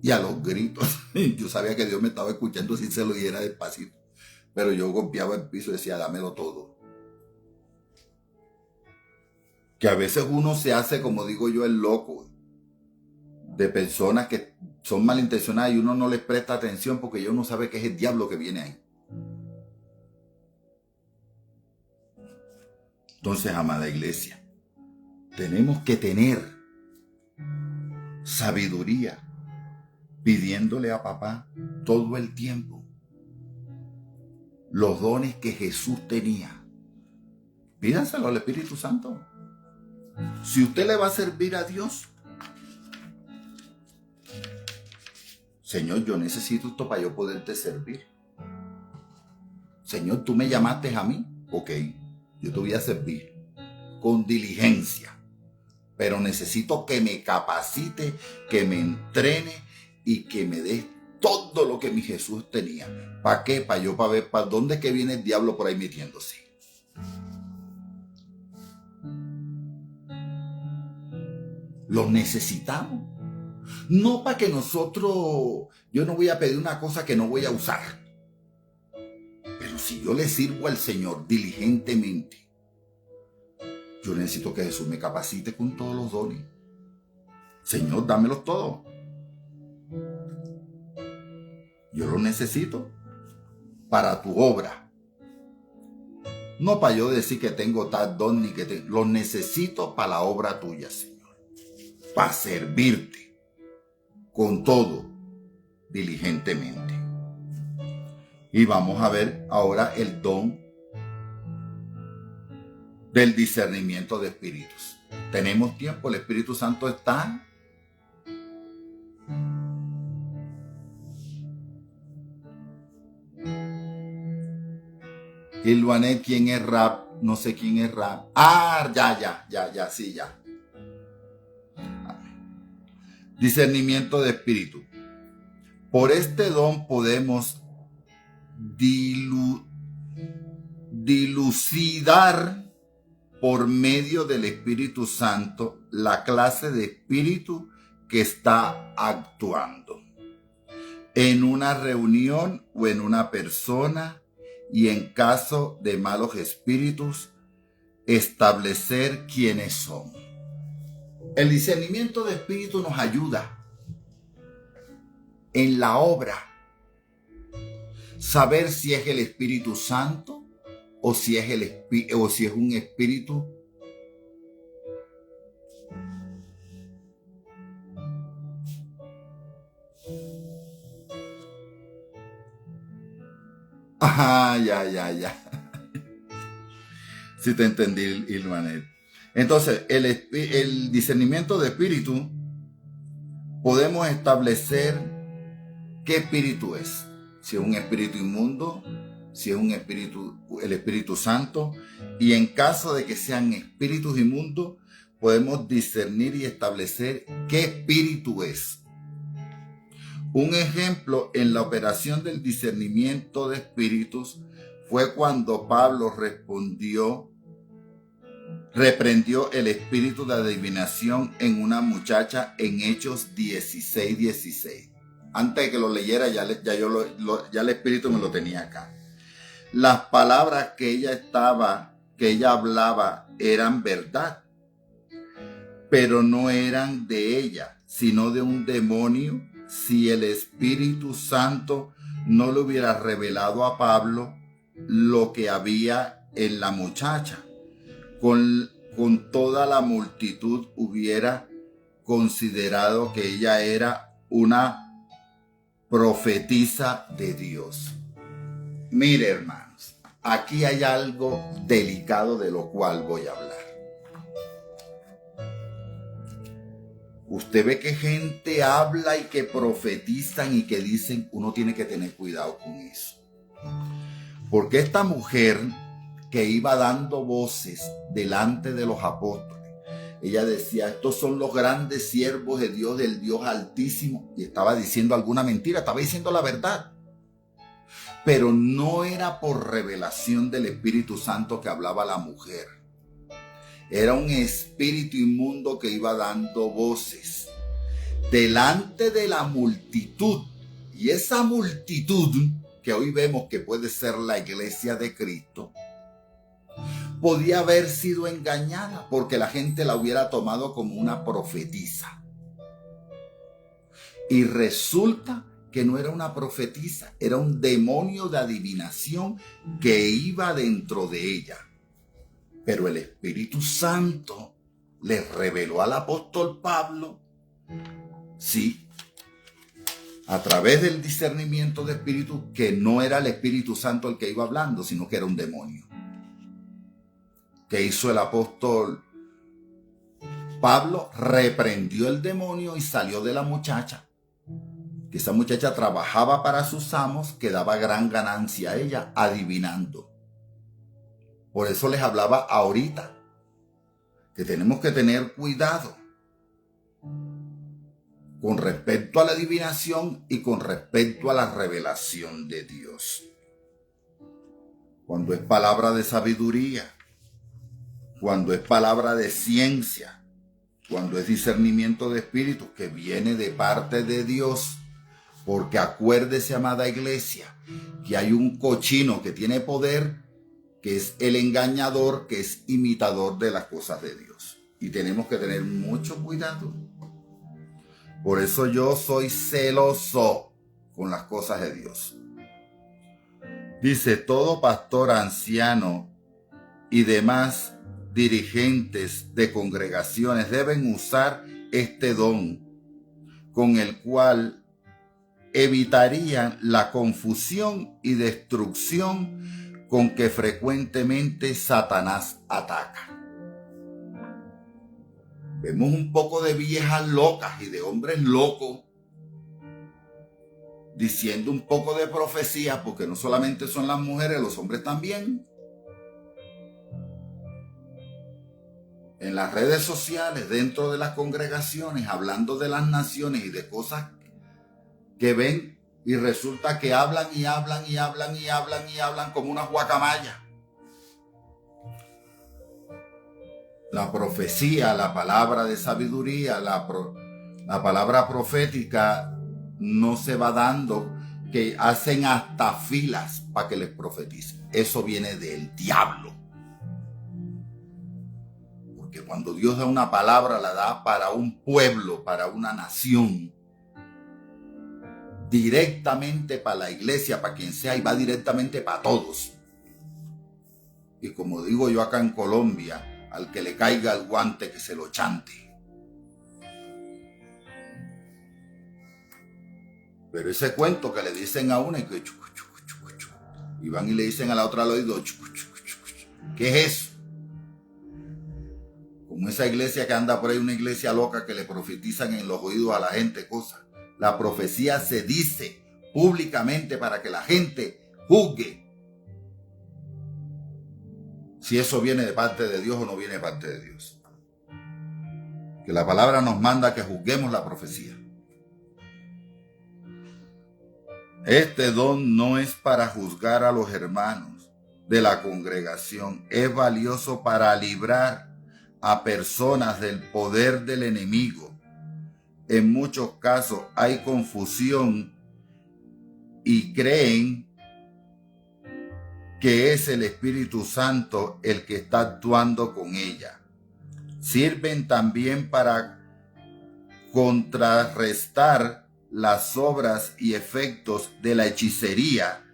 y a los gritos. Yo sabía que Dios me estaba escuchando si se lo diera despacito. Pero yo golpeaba el piso y decía, dámelo todo. Que a veces uno se hace, como digo yo, el loco. De personas que son malintencionadas y uno no les presta atención porque uno sabe que es el diablo que viene ahí. Entonces, amada iglesia, tenemos que tener sabiduría pidiéndole a papá todo el tiempo los dones que Jesús tenía. Pídanselo al Espíritu Santo. Si usted le va a servir a Dios, Señor, yo necesito esto para yo poderte servir. Señor, tú me llamaste a mí. Ok, yo te voy a servir con diligencia. Pero necesito que me capacite, que me entrene y que me des todo lo que mi Jesús tenía. ¿Para qué? Para yo para ver para dónde es que viene el diablo por ahí metiéndose. Los necesitamos. No para que nosotros, yo no voy a pedir una cosa que no voy a usar. Pero si yo le sirvo al Señor diligentemente, yo necesito que Jesús me capacite con todos los dones. Señor, dámelos todos. Yo los necesito para tu obra. No para yo decir que tengo tal don ni que los necesito para la obra tuya, Señor. Para servirte con todo, diligentemente. Y vamos a ver ahora el don del discernimiento de espíritus. Tenemos tiempo, el Espíritu Santo está. Ilwanet, ¿quién es Rap? No sé quién es Rap. Ah, ya, sí, ya. Discernimiento de espíritu. Por este don podemos dilucidar por medio del Espíritu Santo la clase de espíritu que está actuando en una reunión o en una persona, y en caso de malos espíritus, establecer quiénes son. El discernimiento de espíritu nos ayuda en la obra. Saber si es el Espíritu Santo o si es un espíritu. Ajá, ya. Si te entendí, Ilmanet. Entonces, el discernimiento de espíritu, podemos establecer qué espíritu es. Si es un espíritu inmundo, si es el Espíritu Santo. Y en caso de que sean espíritus inmundos, podemos discernir y establecer qué espíritu es. Un ejemplo en la operación del discernimiento de espíritus fue cuando Pablo reprendió el espíritu de adivinación en una muchacha en Hechos 16:16. Antes de que lo leyera, ya el espíritu me lo tenía acá. Las palabras que ella hablaba eran verdad, pero no eran de ella, sino de un demonio. Si el Espíritu Santo no le hubiera revelado a Pablo lo que había en la muchacha, con toda la multitud hubiera considerado que ella era una profetisa de Dios. Mire, hermanos, aquí hay algo delicado de lo cual voy a hablar. Usted ve que gente habla y que profetizan y que dicen, uno tiene que tener cuidado con eso. Porque esta mujer que iba dando voces delante de los apóstoles, ella decía, estos son los grandes siervos de Dios, del Dios Altísimo, y estaba diciendo alguna mentira, estaba diciendo la verdad. Pero no era por revelación del Espíritu Santo que hablaba la mujer. Era un espíritu inmundo que iba dando voces. delante de la multitud. Y esa multitud que hoy vemos que puede ser la iglesia de Cristo, podía haber sido engañada porque la gente la hubiera tomado como una profetisa. Y resulta que no era una profetisa, era un demonio de adivinación que iba dentro de ella. Pero el Espíritu Santo le reveló al apóstol Pablo, sí, a través del discernimiento de espíritu, que no era el Espíritu Santo el que iba hablando, sino que era un demonio. ¿Qué hizo el apóstol Pablo? Reprendió el demonio y salió de la muchacha. Que esa muchacha trabajaba para sus amos, que daba gran ganancia a ella adivinando. Por eso les hablaba ahorita que tenemos que tener cuidado con respecto a la adivinación y con respecto a la revelación de Dios. Cuando es palabra de sabiduría, cuando es palabra de ciencia, cuando es discernimiento de espíritus que viene de parte de Dios, porque acuérdese, amada iglesia, que hay un cochino que tiene poder, que es el engañador, que es imitador de las cosas de Dios. Y tenemos que tener mucho cuidado. Por eso yo soy celoso con las cosas de Dios. Dice, todo pastor anciano y demás dirigentes de congregaciones deben usar este don, con el cual evitarían la confusión y destrucción con que frecuentemente Satanás ataca. Vemos un poco de viejas locas y de hombres locos diciendo un poco de profecía, porque no solamente son las mujeres, los hombres también. En las redes sociales, dentro de las congregaciones, hablando de las naciones y de cosas que ven, y resulta que hablan y hablan y hablan y hablan y hablan como unas guacamayas. La profecía, la palabra de sabiduría, la palabra profética no se va dando, que hacen hasta filas para que les profeticen. Eso viene del diablo. Porque cuando Dios da una palabra, la da para un pueblo, para una nación, directamente para la iglesia, para quien sea, y va directamente para todos. Y como digo yo acá en Colombia, al que le caiga el guante, que se lo chante. Pero ese cuento que le dicen a una y que y van y le dicen a la otra al oído, ¿qué es eso? Como esa iglesia que anda por ahí, una iglesia loca que le profetizan en los oídos a la gente cosas. La profecía se dice públicamente para que la gente juzgue si eso viene de parte de Dios o no viene de parte de Dios. Que la palabra nos manda que juzguemos la profecía. Este don no es para juzgar a los hermanos de la congregación. Es valioso para librar a personas del poder del enemigo. En muchos casos hay confusión y creen que es el Espíritu Santo el que está actuando con ella. Sirven también para contrarrestar las obras y efectos de la hechicería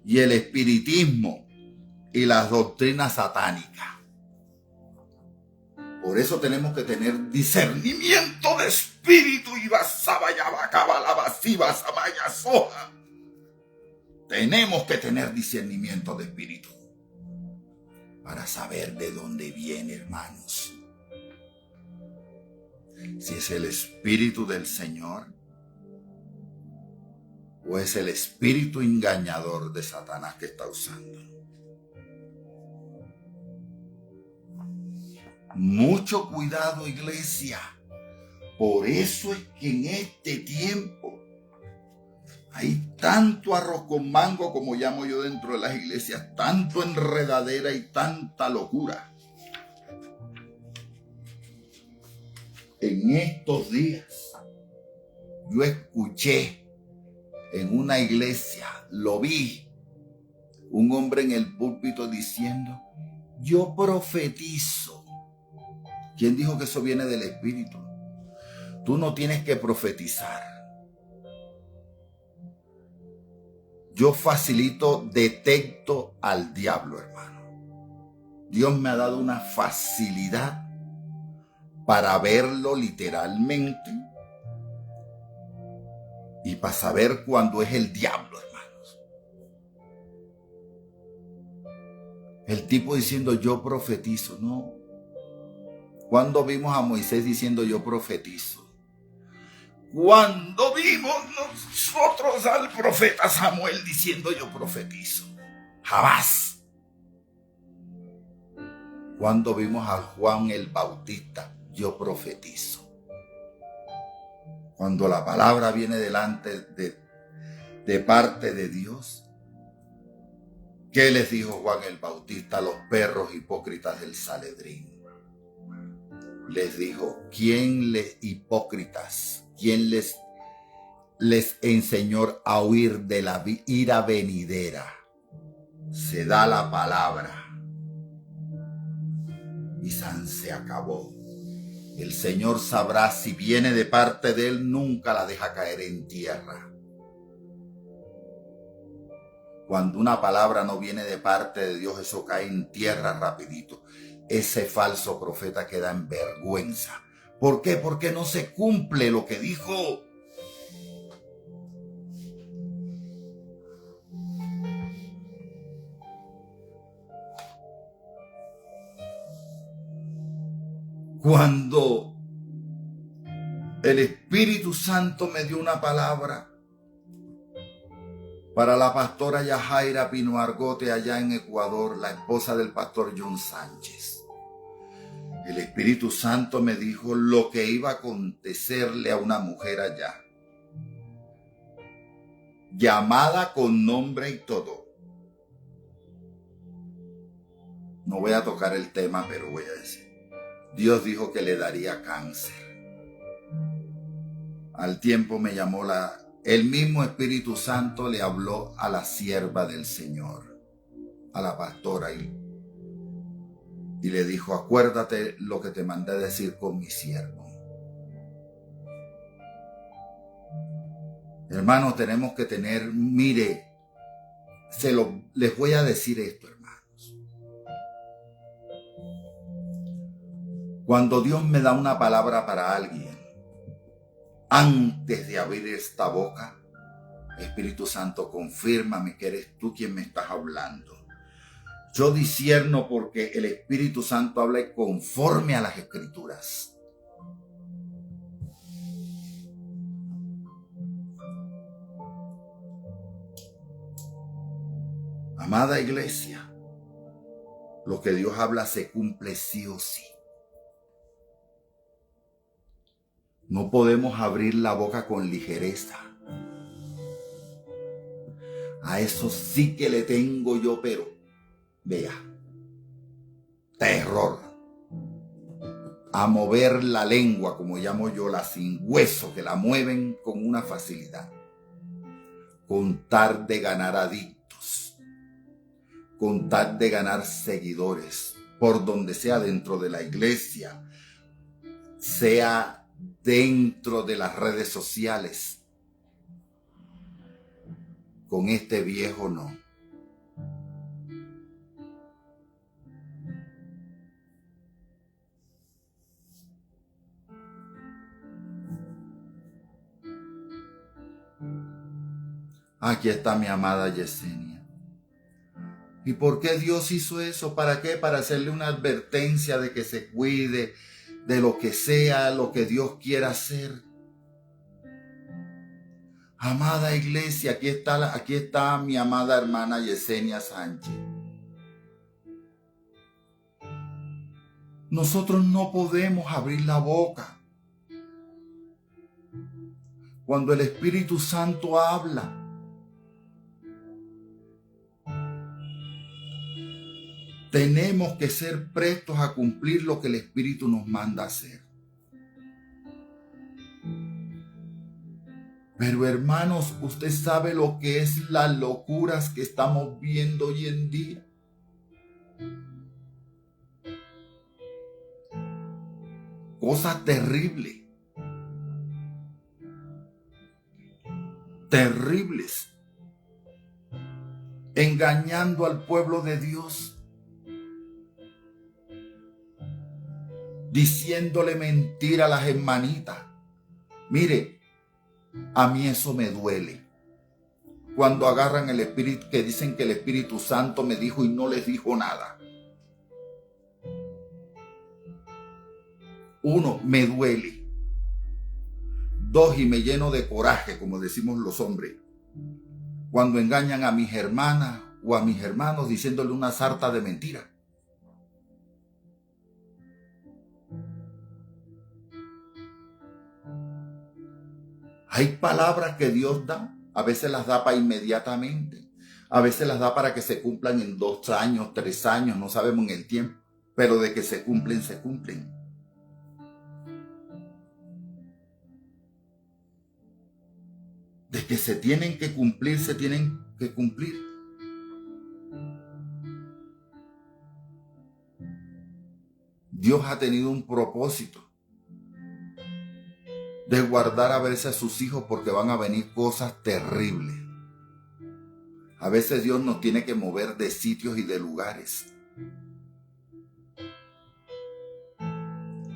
y el espiritismo y las doctrinas satánicas. Por eso tenemos que tener discernimiento de espíritu y soja. Tenemos que tener discernimiento de espíritu para saber de dónde viene, hermanos. Si es el espíritu del Señor o es el espíritu engañador de Satanás que está usando. Mucho cuidado, iglesia. Por eso es que en este tiempo hay tanto arroz con mango, como llamo yo dentro de las iglesias, tanto enredadera y tanta locura. En estos días Yo escuché en una iglesia, lo vi, un hombre en el púlpito diciendo, yo profetizo. ¿Quién dijo que eso viene del Espíritu? Tú no tienes que profetizar. Yo facilito, detecto al diablo, hermano. Dios me ha dado una facilidad para verlo literalmente y para saber cuándo es el diablo, hermanos. El tipo diciendo yo profetizo, no. ¿Cuándo vimos a Moisés diciendo yo profetizo? ¿Cuándo vimos nosotros al profeta Samuel diciendo yo profetizo? Jamás. ¿Cuándo vimos a Juan el Bautista? Yo profetizo. Cuando la palabra viene delante de parte de Dios, ¿qué les dijo Juan el Bautista a los perros hipócritas del Sanedrín? Les dijo, ¿quién les enseñó a huir de la ira venidera? Se da la palabra y se acabó. El Señor sabrá si viene de parte de Él, nunca la deja caer en tierra. Cuando una palabra no viene de parte de Dios, eso cae en tierra rapidito. Ese falso profeta queda en vergüenza. ¿Por qué? Porque no se cumple lo que dijo. Cuando el Espíritu Santo me dio una palabra para la pastora Yajaira Pino Argote allá en Ecuador, la esposa del pastor John Sánchez. El Espíritu Santo me dijo lo que iba a acontecerle a una mujer allá, llamada con nombre y todo. No voy a tocar el tema, pero voy a decir. Dios dijo que le daría cáncer. Al tiempo me llamó el mismo Espíritu Santo le habló a la sierva del Señor, a la pastora, y le dijo, acuérdate lo que te mandé a decir con mi siervo. Hermanos, tenemos que tener, mire, les voy a decir esto, hermanos. Cuando Dios me da una palabra para alguien, antes de abrir esta boca, Espíritu Santo, confírmame que eres tú quien me estás hablando. Yo discierno porque el Espíritu Santo habla conforme a las Escrituras. Amada iglesia, lo que Dios habla se cumple sí o sí. No podemos abrir la boca con ligereza. A eso sí que le tengo yo, pero vea, terror. A mover la lengua, como llamo yo, la sin hueso, que la mueven con una facilidad. Con tal de ganar adictos, con tal de ganar seguidores, por donde sea, dentro de la iglesia, sea dentro de las redes sociales. Con este viejo no. Aquí está mi amada Yesenia. ¿Y por qué Dios hizo eso? ¿Para qué? Para hacerle una advertencia de que se cuide de lo que sea, lo que Dios quiera hacer. Amada iglesia, aquí está mi amada hermana Yesenia Sánchez. Nosotros no podemos abrir la boca. Cuando el Espíritu Santo habla, tenemos que ser prestos a cumplir lo que el Espíritu nos manda hacer. Pero hermanos, usted sabe lo que es las locuras que estamos viendo hoy en día. Cosas terribles. Terribles. Engañando al pueblo de Dios. Diciéndole mentira a las hermanitas. Mire, a mí eso me duele. Cuando agarran el Espíritu, que dicen que el Espíritu Santo me dijo y no les dijo nada. Uno, me duele. Dos, y me lleno de coraje, como decimos los hombres, cuando engañan a mis hermanas o a mis hermanos diciéndole una sarta de mentiras. Hay palabras que Dios da, a veces las da para inmediatamente, a veces las da para que se cumplan en 2 años, 3 años, no sabemos en el tiempo, pero de que se cumplen, se cumplen. De que se tienen que cumplir, se tienen que cumplir. Dios ha tenido un propósito de guardar a veces a sus hijos porque van a venir cosas terribles. A veces Dios nos tiene que mover de sitios y de lugares.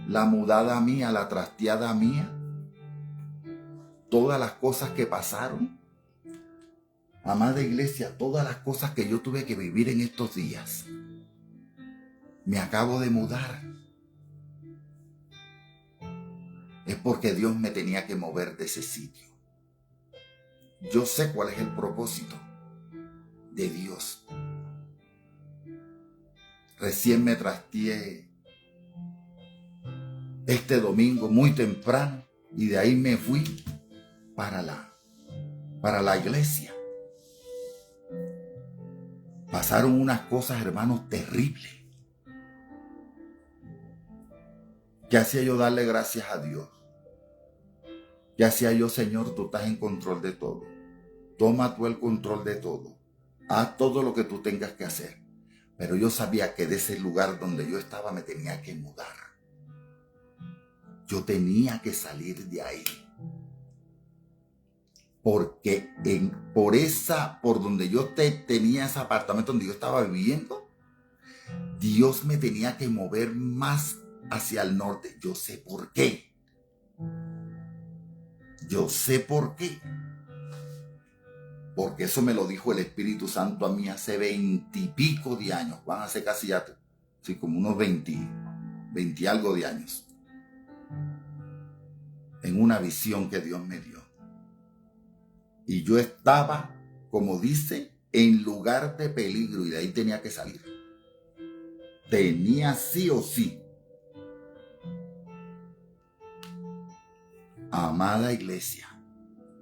La mudada mía, la trasteada mía, todas las cosas que pasaron, amada iglesia, todas las cosas que yo tuve que vivir en estos días. Me acabo de mudar. Es porque Dios me tenía que mover de ese sitio. Yo sé cuál es el propósito de Dios. Recién me trasteé este domingo muy temprano y de ahí me fui para la iglesia. Pasaron unas cosas, hermanos, terribles. ¿Qué hacía yo? Darle gracias a Dios. ¿Qué hacía yo? Señor, tú estás en control de todo. Toma tú el control de todo. Haz todo lo que tú tengas que hacer. Pero yo sabía que de ese lugar donde yo estaba me tenía que mudar. Yo tenía que salir de ahí. Porque por donde yo tenía ese apartamento donde yo estaba viviendo, Dios me tenía que mover más hacia el norte. Yo sé por qué. Yo sé por qué. Porque eso me lo dijo el Espíritu Santo a mí hace 20 y pico de años. Van a ser casi ya, sí, como unos 20 y algo de años. En una visión que Dios me dio. Y yo estaba, como dice, en lugar de peligro y de ahí tenía que salir. Tenía sí o sí. Amada iglesia,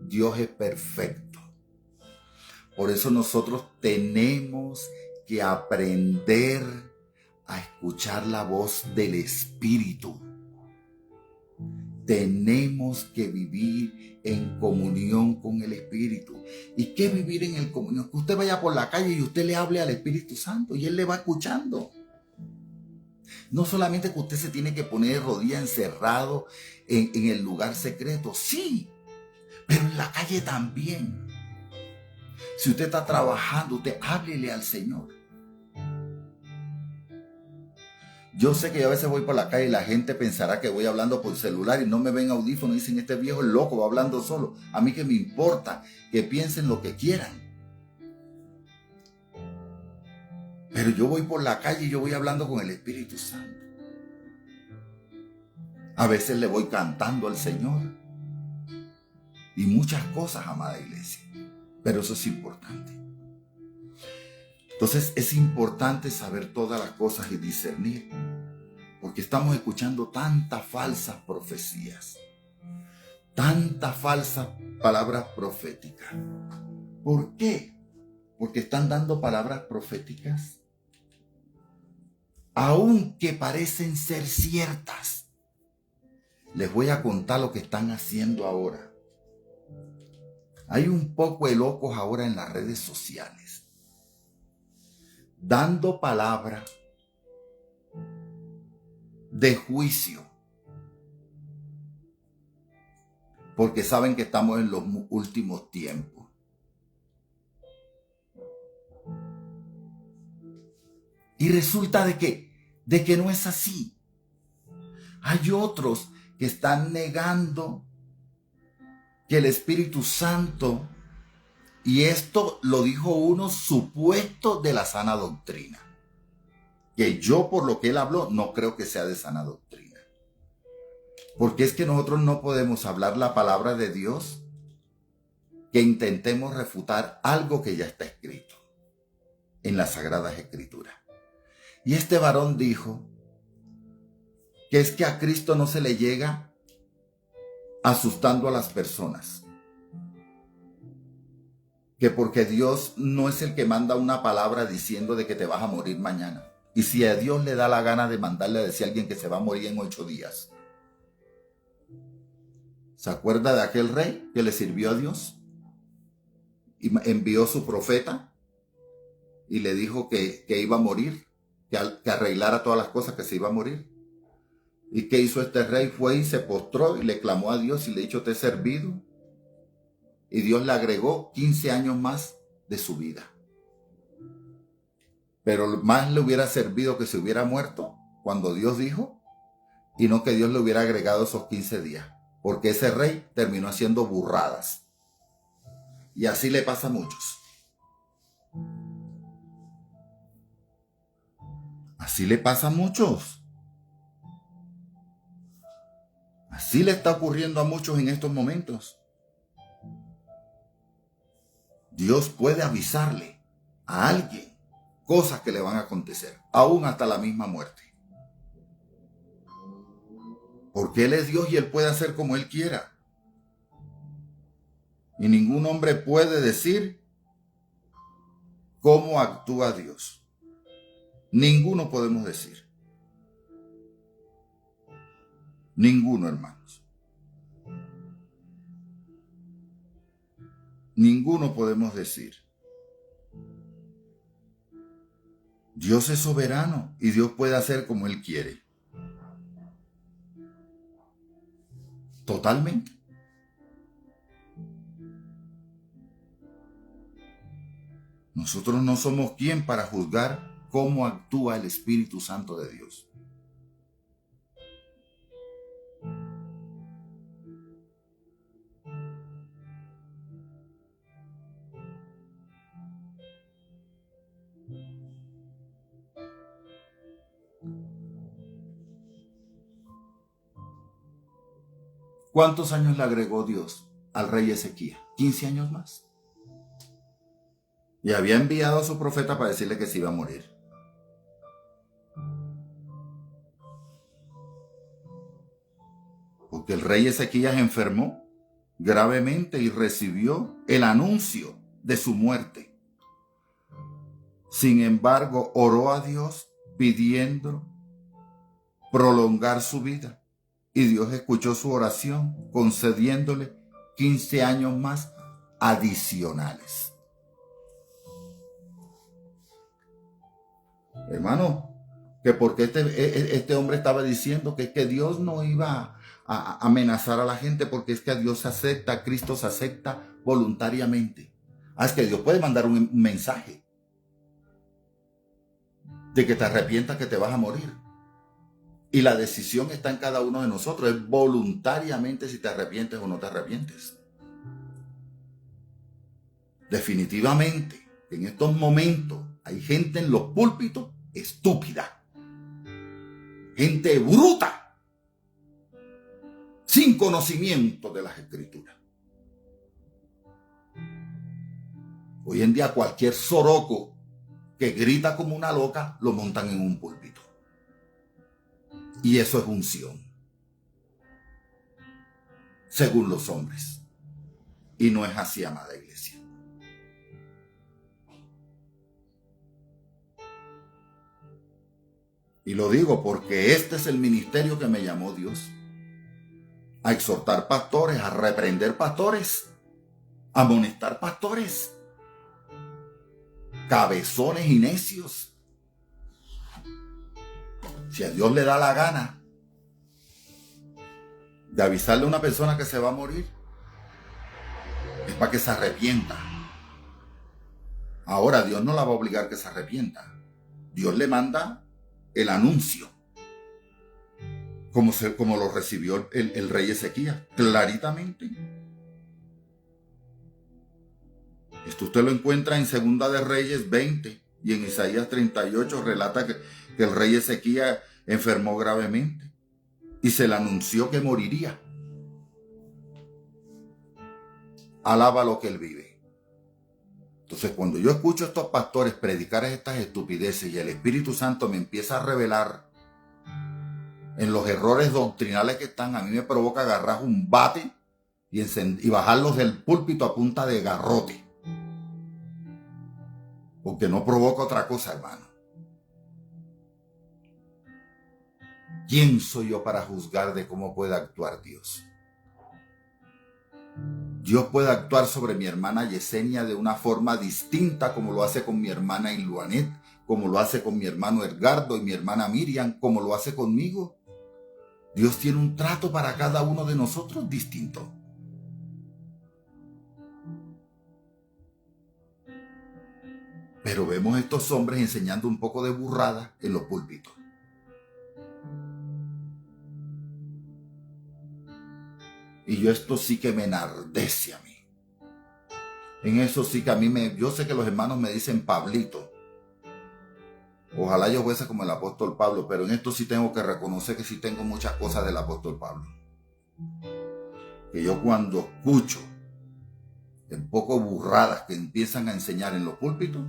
Dios es perfecto. Por eso nosotros tenemos que aprender a escuchar la voz del Espíritu. Tenemos que vivir en comunión con el Espíritu. ¿Y qué vivir en el comunión? Que usted vaya por la calle y usted le hable al Espíritu Santo y Él le va escuchando. No solamente que usted se tiene que poner de rodillas encerrado en el lugar secreto. Sí, pero en la calle también. Si usted está trabajando, usted háblele al Señor. Yo sé que yo a veces voy por la calle y la gente pensará que voy hablando por celular y no me ven audífono y dicen, este viejo es loco, va hablando solo. A mí que me importa, que piensen lo que quieran. Pero yo voy por la calle y yo voy hablando con el Espíritu Santo. A veces le voy cantando al Señor. Y muchas cosas, amada iglesia. Pero eso es importante. Entonces es importante saber todas las cosas y discernir. Porque estamos escuchando tantas falsas profecías. Tantas falsas palabras proféticas. ¿Por qué? Porque están dando palabras proféticas aunque parecen ser ciertas. Les voy a contar lo que están haciendo ahora. Hay un poco de locos ahora en las redes sociales, dando palabra de juicio, porque saben que estamos en los últimos tiempos. Y resulta de que no es así. Hay otros que están negando que el Espíritu Santo, y esto lo dijo uno supuesto de la sana doctrina, que yo por lo que él habló no creo que sea de sana doctrina, porque es que nosotros no podemos hablar la palabra de Dios que intentemos refutar algo que ya está escrito en las Sagradas Escrituras. Y este varón dijo que es que a Cristo no se le llega asustando a las personas, que porque Dios no es el que manda una palabra diciendo de que te vas a morir mañana. Y si a Dios le da la gana de mandarle a decir a alguien que se va a morir en 8 días. ¿Se acuerda de aquel rey que le sirvió a Dios? Y envió su profeta y le dijo que iba a morir, que arreglara todas las cosas, que se iba a morir. ¿Y qué hizo este rey? Fue y se postró y le clamó a Dios y le dijo: te he servido. Y Dios le agregó 15 años más de su vida. Pero más le hubiera servido que se hubiera muerto cuando Dios dijo, y no que Dios le hubiera agregado esos 15 días. Porque ese rey terminó haciendo burradas. Y así le pasa a muchos. Así le pasa a muchos. Así le está ocurriendo a muchos en estos momentos. Dios puede avisarle a alguien cosas que le van a acontecer, aún hasta la misma muerte. Porque Él es Dios y Él puede hacer como Él quiera. Y ningún hombre puede decir cómo actúa Dios. Ninguno podemos decir. Ninguno, hermanos. Ninguno podemos decir. Dios es soberano y Dios puede hacer como Él quiere. Totalmente. Nosotros no somos quien para juzgar cómo actúa el Espíritu Santo de Dios. ¿Cuántos años le agregó Dios al rey Ezequías? 15 años más. Y había enviado a su profeta para decirle que se iba a morir. Porque el rey Ezequías enfermó gravemente y recibió el anuncio de su muerte. Sin embargo, oró a Dios pidiendo prolongar su vida. Y Dios escuchó su oración, concediéndole 15 años más adicionales. Hermano, que porque este hombre estaba diciendo que es que Dios no iba a amenazar a la gente, porque es que a Dios se acepta, a Cristo se acepta voluntariamente. Es que Dios puede mandar un mensaje de que te arrepientas, que te vas a morir. Y la decisión está en cada uno de nosotros. Es voluntariamente si te arrepientes o no te arrepientes. Definitivamente, en estos momentos hay gente en los púlpitos estúpida. Gente bruta. Sin conocimiento de las Escrituras. Hoy en día cualquier soroco que grita como una loca lo montan en un púlpito. Y eso es unción, según los hombres. Y no es así, amada iglesia. Y lo digo porque este es el ministerio que me llamó Dios. A exhortar pastores, a reprender pastores, amonestar pastores cabezones y necios. Si a Dios le da la gana de avisarle a una persona que se va a morir, es para que se arrepienta. Ahora Dios no la va a obligar que se arrepienta. Dios le manda el anuncio, como lo recibió el rey Ezequías, claritamente. Esto usted lo encuentra en Segunda de Reyes 20 y en Isaías 38 relata que el rey Ezequías enfermó gravemente y se le anunció que moriría. Alaba lo que él vive. Entonces, cuando yo escucho a estos pastores predicar estas estupideces y el Espíritu Santo me empieza a revelar en los errores doctrinales que están, a mí me provoca agarrar un bate y bajarlos del púlpito a punta de garrote. Porque no provoca otra cosa, hermano. ¿Quién soy yo para juzgar de cómo puede actuar Dios? Dios puede actuar sobre mi hermana Yesenia de una forma distinta, como lo hace con mi hermana Iluanet, como lo hace con mi hermano Edgardo y mi hermana Miriam, como lo hace conmigo. Dios tiene un trato para cada uno de nosotros distinto. Pero vemos a estos hombres enseñando un poco de burrada en los púlpitos. Y esto sí que me enardece a mí. En eso sí que a mí yo sé que los hermanos me dicen Pablito. Ojalá yo fuese como el apóstol Pablo, pero en esto sí tengo que reconocer que sí tengo muchas cosas del apóstol Pablo. Que yo cuando escucho un poco burradas que empiezan a enseñar en los púlpitos,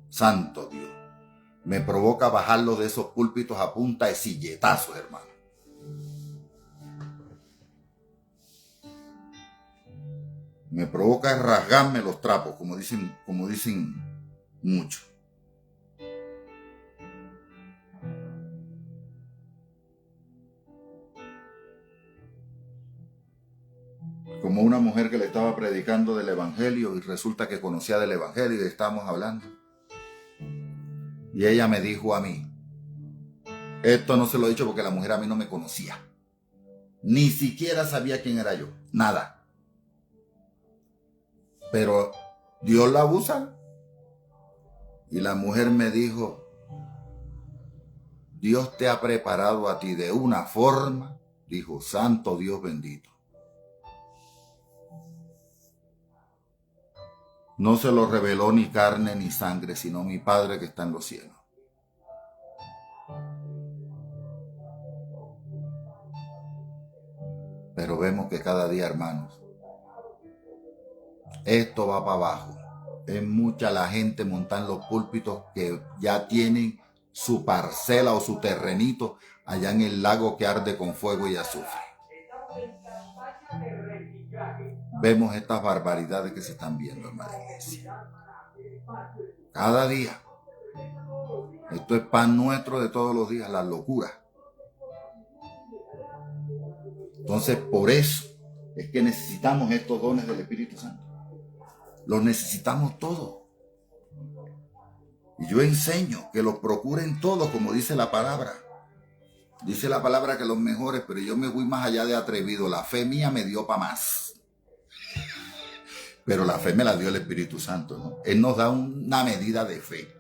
santo Dios, me provoca bajarlo de esos púlpitos a punta de silletazos, hermano. Me provoca rasgarme los trapos, como dicen muchos. Como una mujer que le estaba predicando del evangelio y resulta que conocía del evangelio y estábamos hablando. Y ella me dijo a mí, esto no se lo he dicho porque la mujer a mí no me conocía. Ni siquiera sabía quién era yo, nada. Pero Dios la usa. Y la mujer me dijo, Dios te ha preparado a ti de una forma, dijo, santo Dios bendito. No se lo reveló ni carne ni sangre, sino mi Padre que está en los cielos. Pero vemos que cada día, hermanos, esto va para abajo. Es mucha la gente montada en los púlpitos que ya tienen su parcela o su terrenito allá en el lago que arde con fuego y azufre. Vemos estas barbaridades que se están viendo, hermana iglesia. Cada día. Esto es pan nuestro de todos los días, la locura. Entonces, por eso es que necesitamos estos dones del Espíritu Santo. Los necesitamos todos. Y yo enseño que los procuren todos, como dice la palabra. Dice la palabra que los mejores, pero yo me voy más allá de atrevido. La fe mía me dio para más. Pero la fe me la dio el Espíritu Santo, ¿no? Él nos da una medida de fe.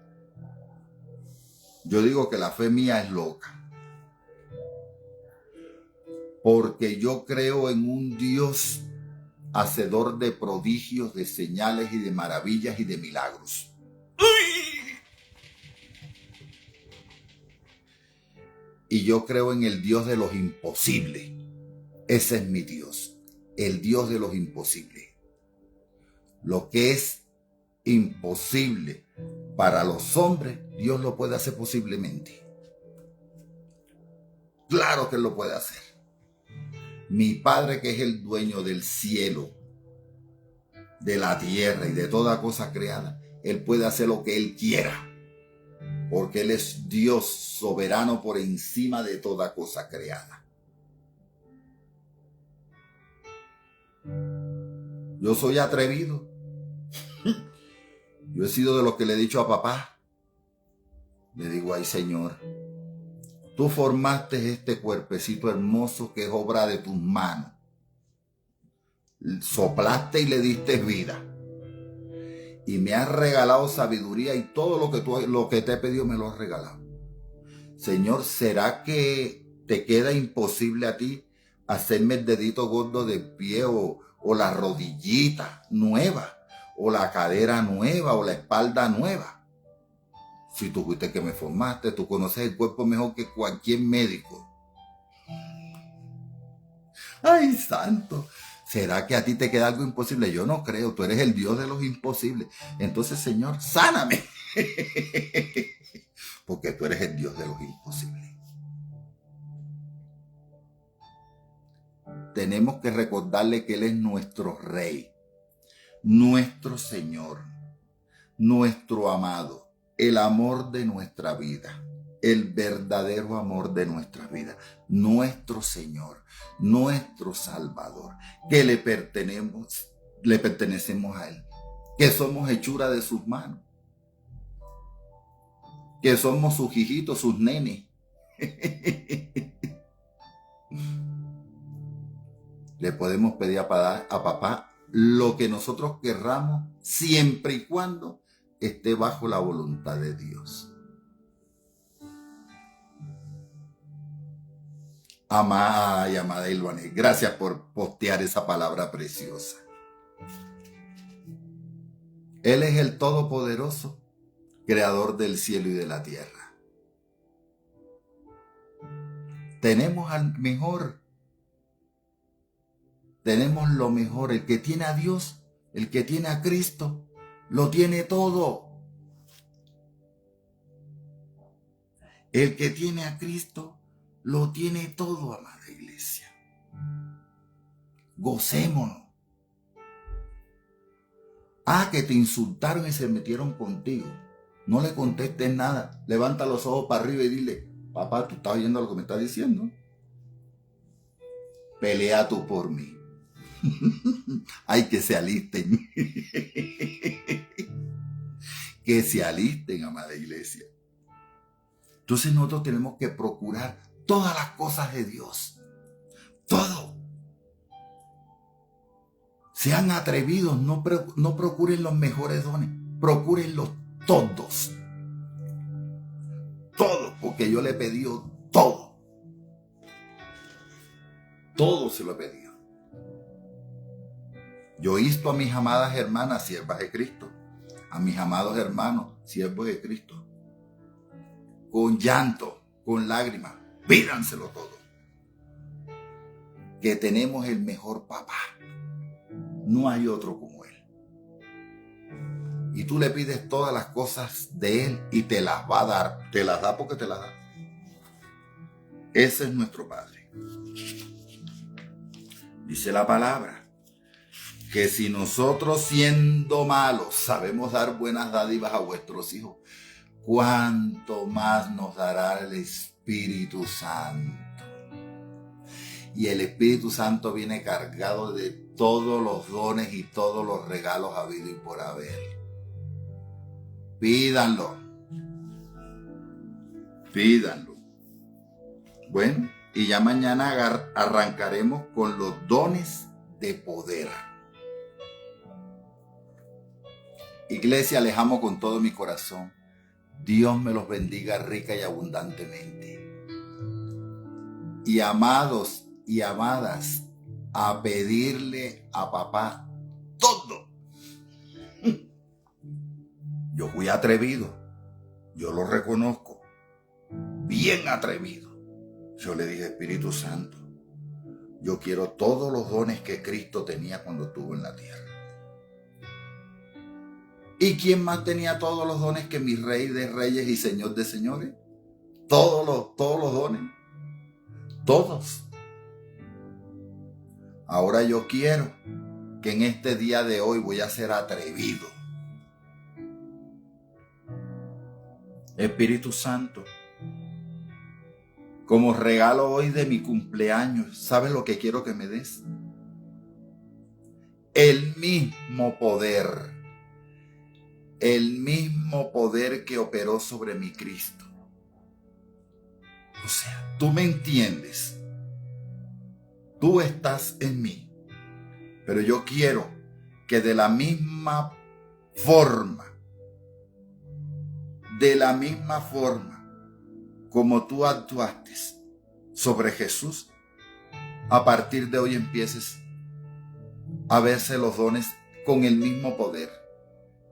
Yo digo que la fe mía es loca. Porque yo creo en un Dios hacedor de prodigios, de señales y de maravillas y de milagros. Y yo creo en el Dios de los imposibles. Ese es mi Dios, el Dios de los imposibles. Lo que es imposible para los hombres, Dios lo puede hacer posiblemente. Claro que Él lo puede hacer. Mi Padre, que es el dueño del cielo, de la tierra y de toda cosa creada, Él puede hacer lo que Él quiera. Porque Él es Dios soberano por encima de toda cosa creada. Yo soy atrevido. Yo he sido de los que le he dicho a papá. Le digo, ay Señor, tú formaste este cuerpecito hermoso que es obra de tus manos. Soplaste y le diste vida. Y me has regalado sabiduría y todo lo que te he pedido me lo has regalado. Señor, ¿será que te queda imposible a ti hacerme el dedito gordo del pie o la rodillita nueva o la cadera nueva o la espalda nueva? Si tú fuiste que me formaste, tú conoces el cuerpo mejor que cualquier médico. ¡Ay, santo! ¿Será que a ti te queda algo imposible? Yo no creo, tú eres el Dios de los imposibles. Entonces, Señor, sáname. Porque tú eres el Dios de los imposibles. Tenemos que recordarle que Él es nuestro Rey, nuestro Señor, nuestro amado, el amor de nuestra vida, el verdadero amor de nuestra vida, nuestro Señor, nuestro Salvador, que le pertenecemos a Él, que somos hechura de sus manos, que somos sus hijitos, sus nenes. Le podemos pedir a papá lo que nosotros querramos, siempre y cuando esté bajo la voluntad de Dios. Amada Ilvanet, gracias por postear esa palabra preciosa. Él es el Todopoderoso, Creador del cielo y de la tierra. Tenemos al mejor. Tenemos lo mejor. El que tiene a Dios, el que tiene a Cristo, lo tiene todo. El que tiene a Cristo, lo tiene todo, amada iglesia. Gocémonos. Que te insultaron y se metieron contigo. No le contestes nada. Levanta los ojos para arriba y dile, papá, ¿tú estás oyendo lo que me estás diciendo? Pelea tú por mí. Ay, que se alisten. Que se alisten, amada iglesia. Entonces nosotros tenemos que procurar todas las cosas de Dios. Todo. Sean atrevidos, no procuren los mejores dones, procúrenlos todos. Todos, porque yo le he pedido todo. Todo se lo he pedido. Yo insto a mis amadas hermanas, siervas de Cristo, a mis amados hermanos, siervos de Cristo, con llanto, con lágrimas, pídanselo todo. Que tenemos el mejor papá. No hay otro como Él. Y tú le pides todas las cosas de Él y te las va a dar. Te las da porque te las da. Ese es nuestro Padre. Dice la palabra que si nosotros siendo malos sabemos dar buenas dádivas a vuestros hijos, ¿cuánto más nos dará el Espíritu Santo? Y el Espíritu Santo viene cargado de todos los dones y todos los regalos habidos y por haber. Pídanlo. Pídanlo. Bueno, y ya mañana arrancaremos con los dones de poder. Iglesia, les amo con todo mi corazón. Dios me los bendiga rica y abundantemente. Y amados y amadas, a pedirle a papá todo. Yo fui atrevido, yo lo reconozco, bien atrevido. Yo le dije, Espíritu Santo, yo quiero todos los dones que Cristo tenía cuando estuvo en la tierra. ¿Y quién más tenía todos los dones que mi Rey de Reyes y Señor de Señores? Todos los dones, todos. Ahora yo quiero que en este día de hoy voy a ser atrevido. Espíritu Santo, como regalo hoy de mi cumpleaños, ¿sabes lo que quiero que me des? el mismo poder que operó sobre mi Cristo. O sea, tú me entiendes, tú estás en mí, pero yo quiero que de la misma forma como tú actuaste sobre Jesús, a partir de hoy empieces a verse los dones con el mismo poder,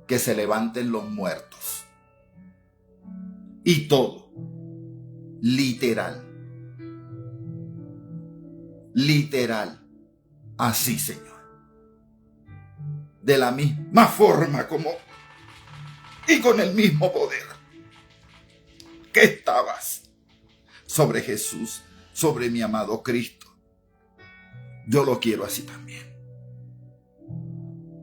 que se levanten los muertos. Y todo, literal, así, Señor. De la misma forma como y con el mismo poder que estabas sobre Jesús, sobre mi amado Cristo. Yo lo quiero así también.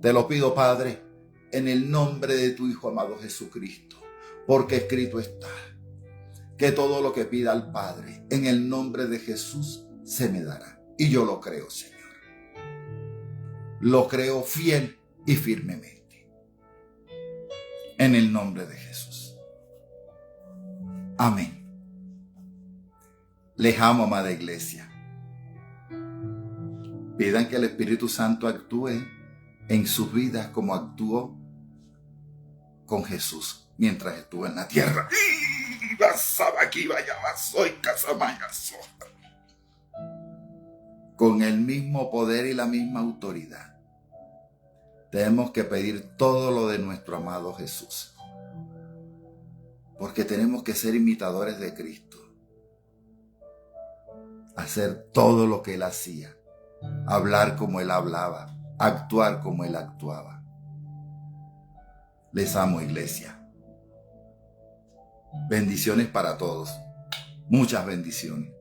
Te lo pido, Padre, en el nombre de tu Hijo amado Jesucristo, porque escrito está que todo lo que pida al Padre en el nombre de Jesús se me dará. Y yo lo creo, Señor. Lo creo fiel y firmemente. En el nombre de Jesús. Amén. Les amo, amada iglesia. Pidan que el Espíritu Santo actúe en sus vidas como actuó con Jesús mientras estuvo en la tierra. Con el mismo poder y la misma autoridad. Tenemos que pedir todo lo de nuestro amado Jesús. Porque tenemos que ser imitadores de Cristo. Hacer todo lo que Él hacía. Hablar como Él hablaba. Actuar como Él actuaba. Les amo, iglesia. Bendiciones para todos. Muchas bendiciones.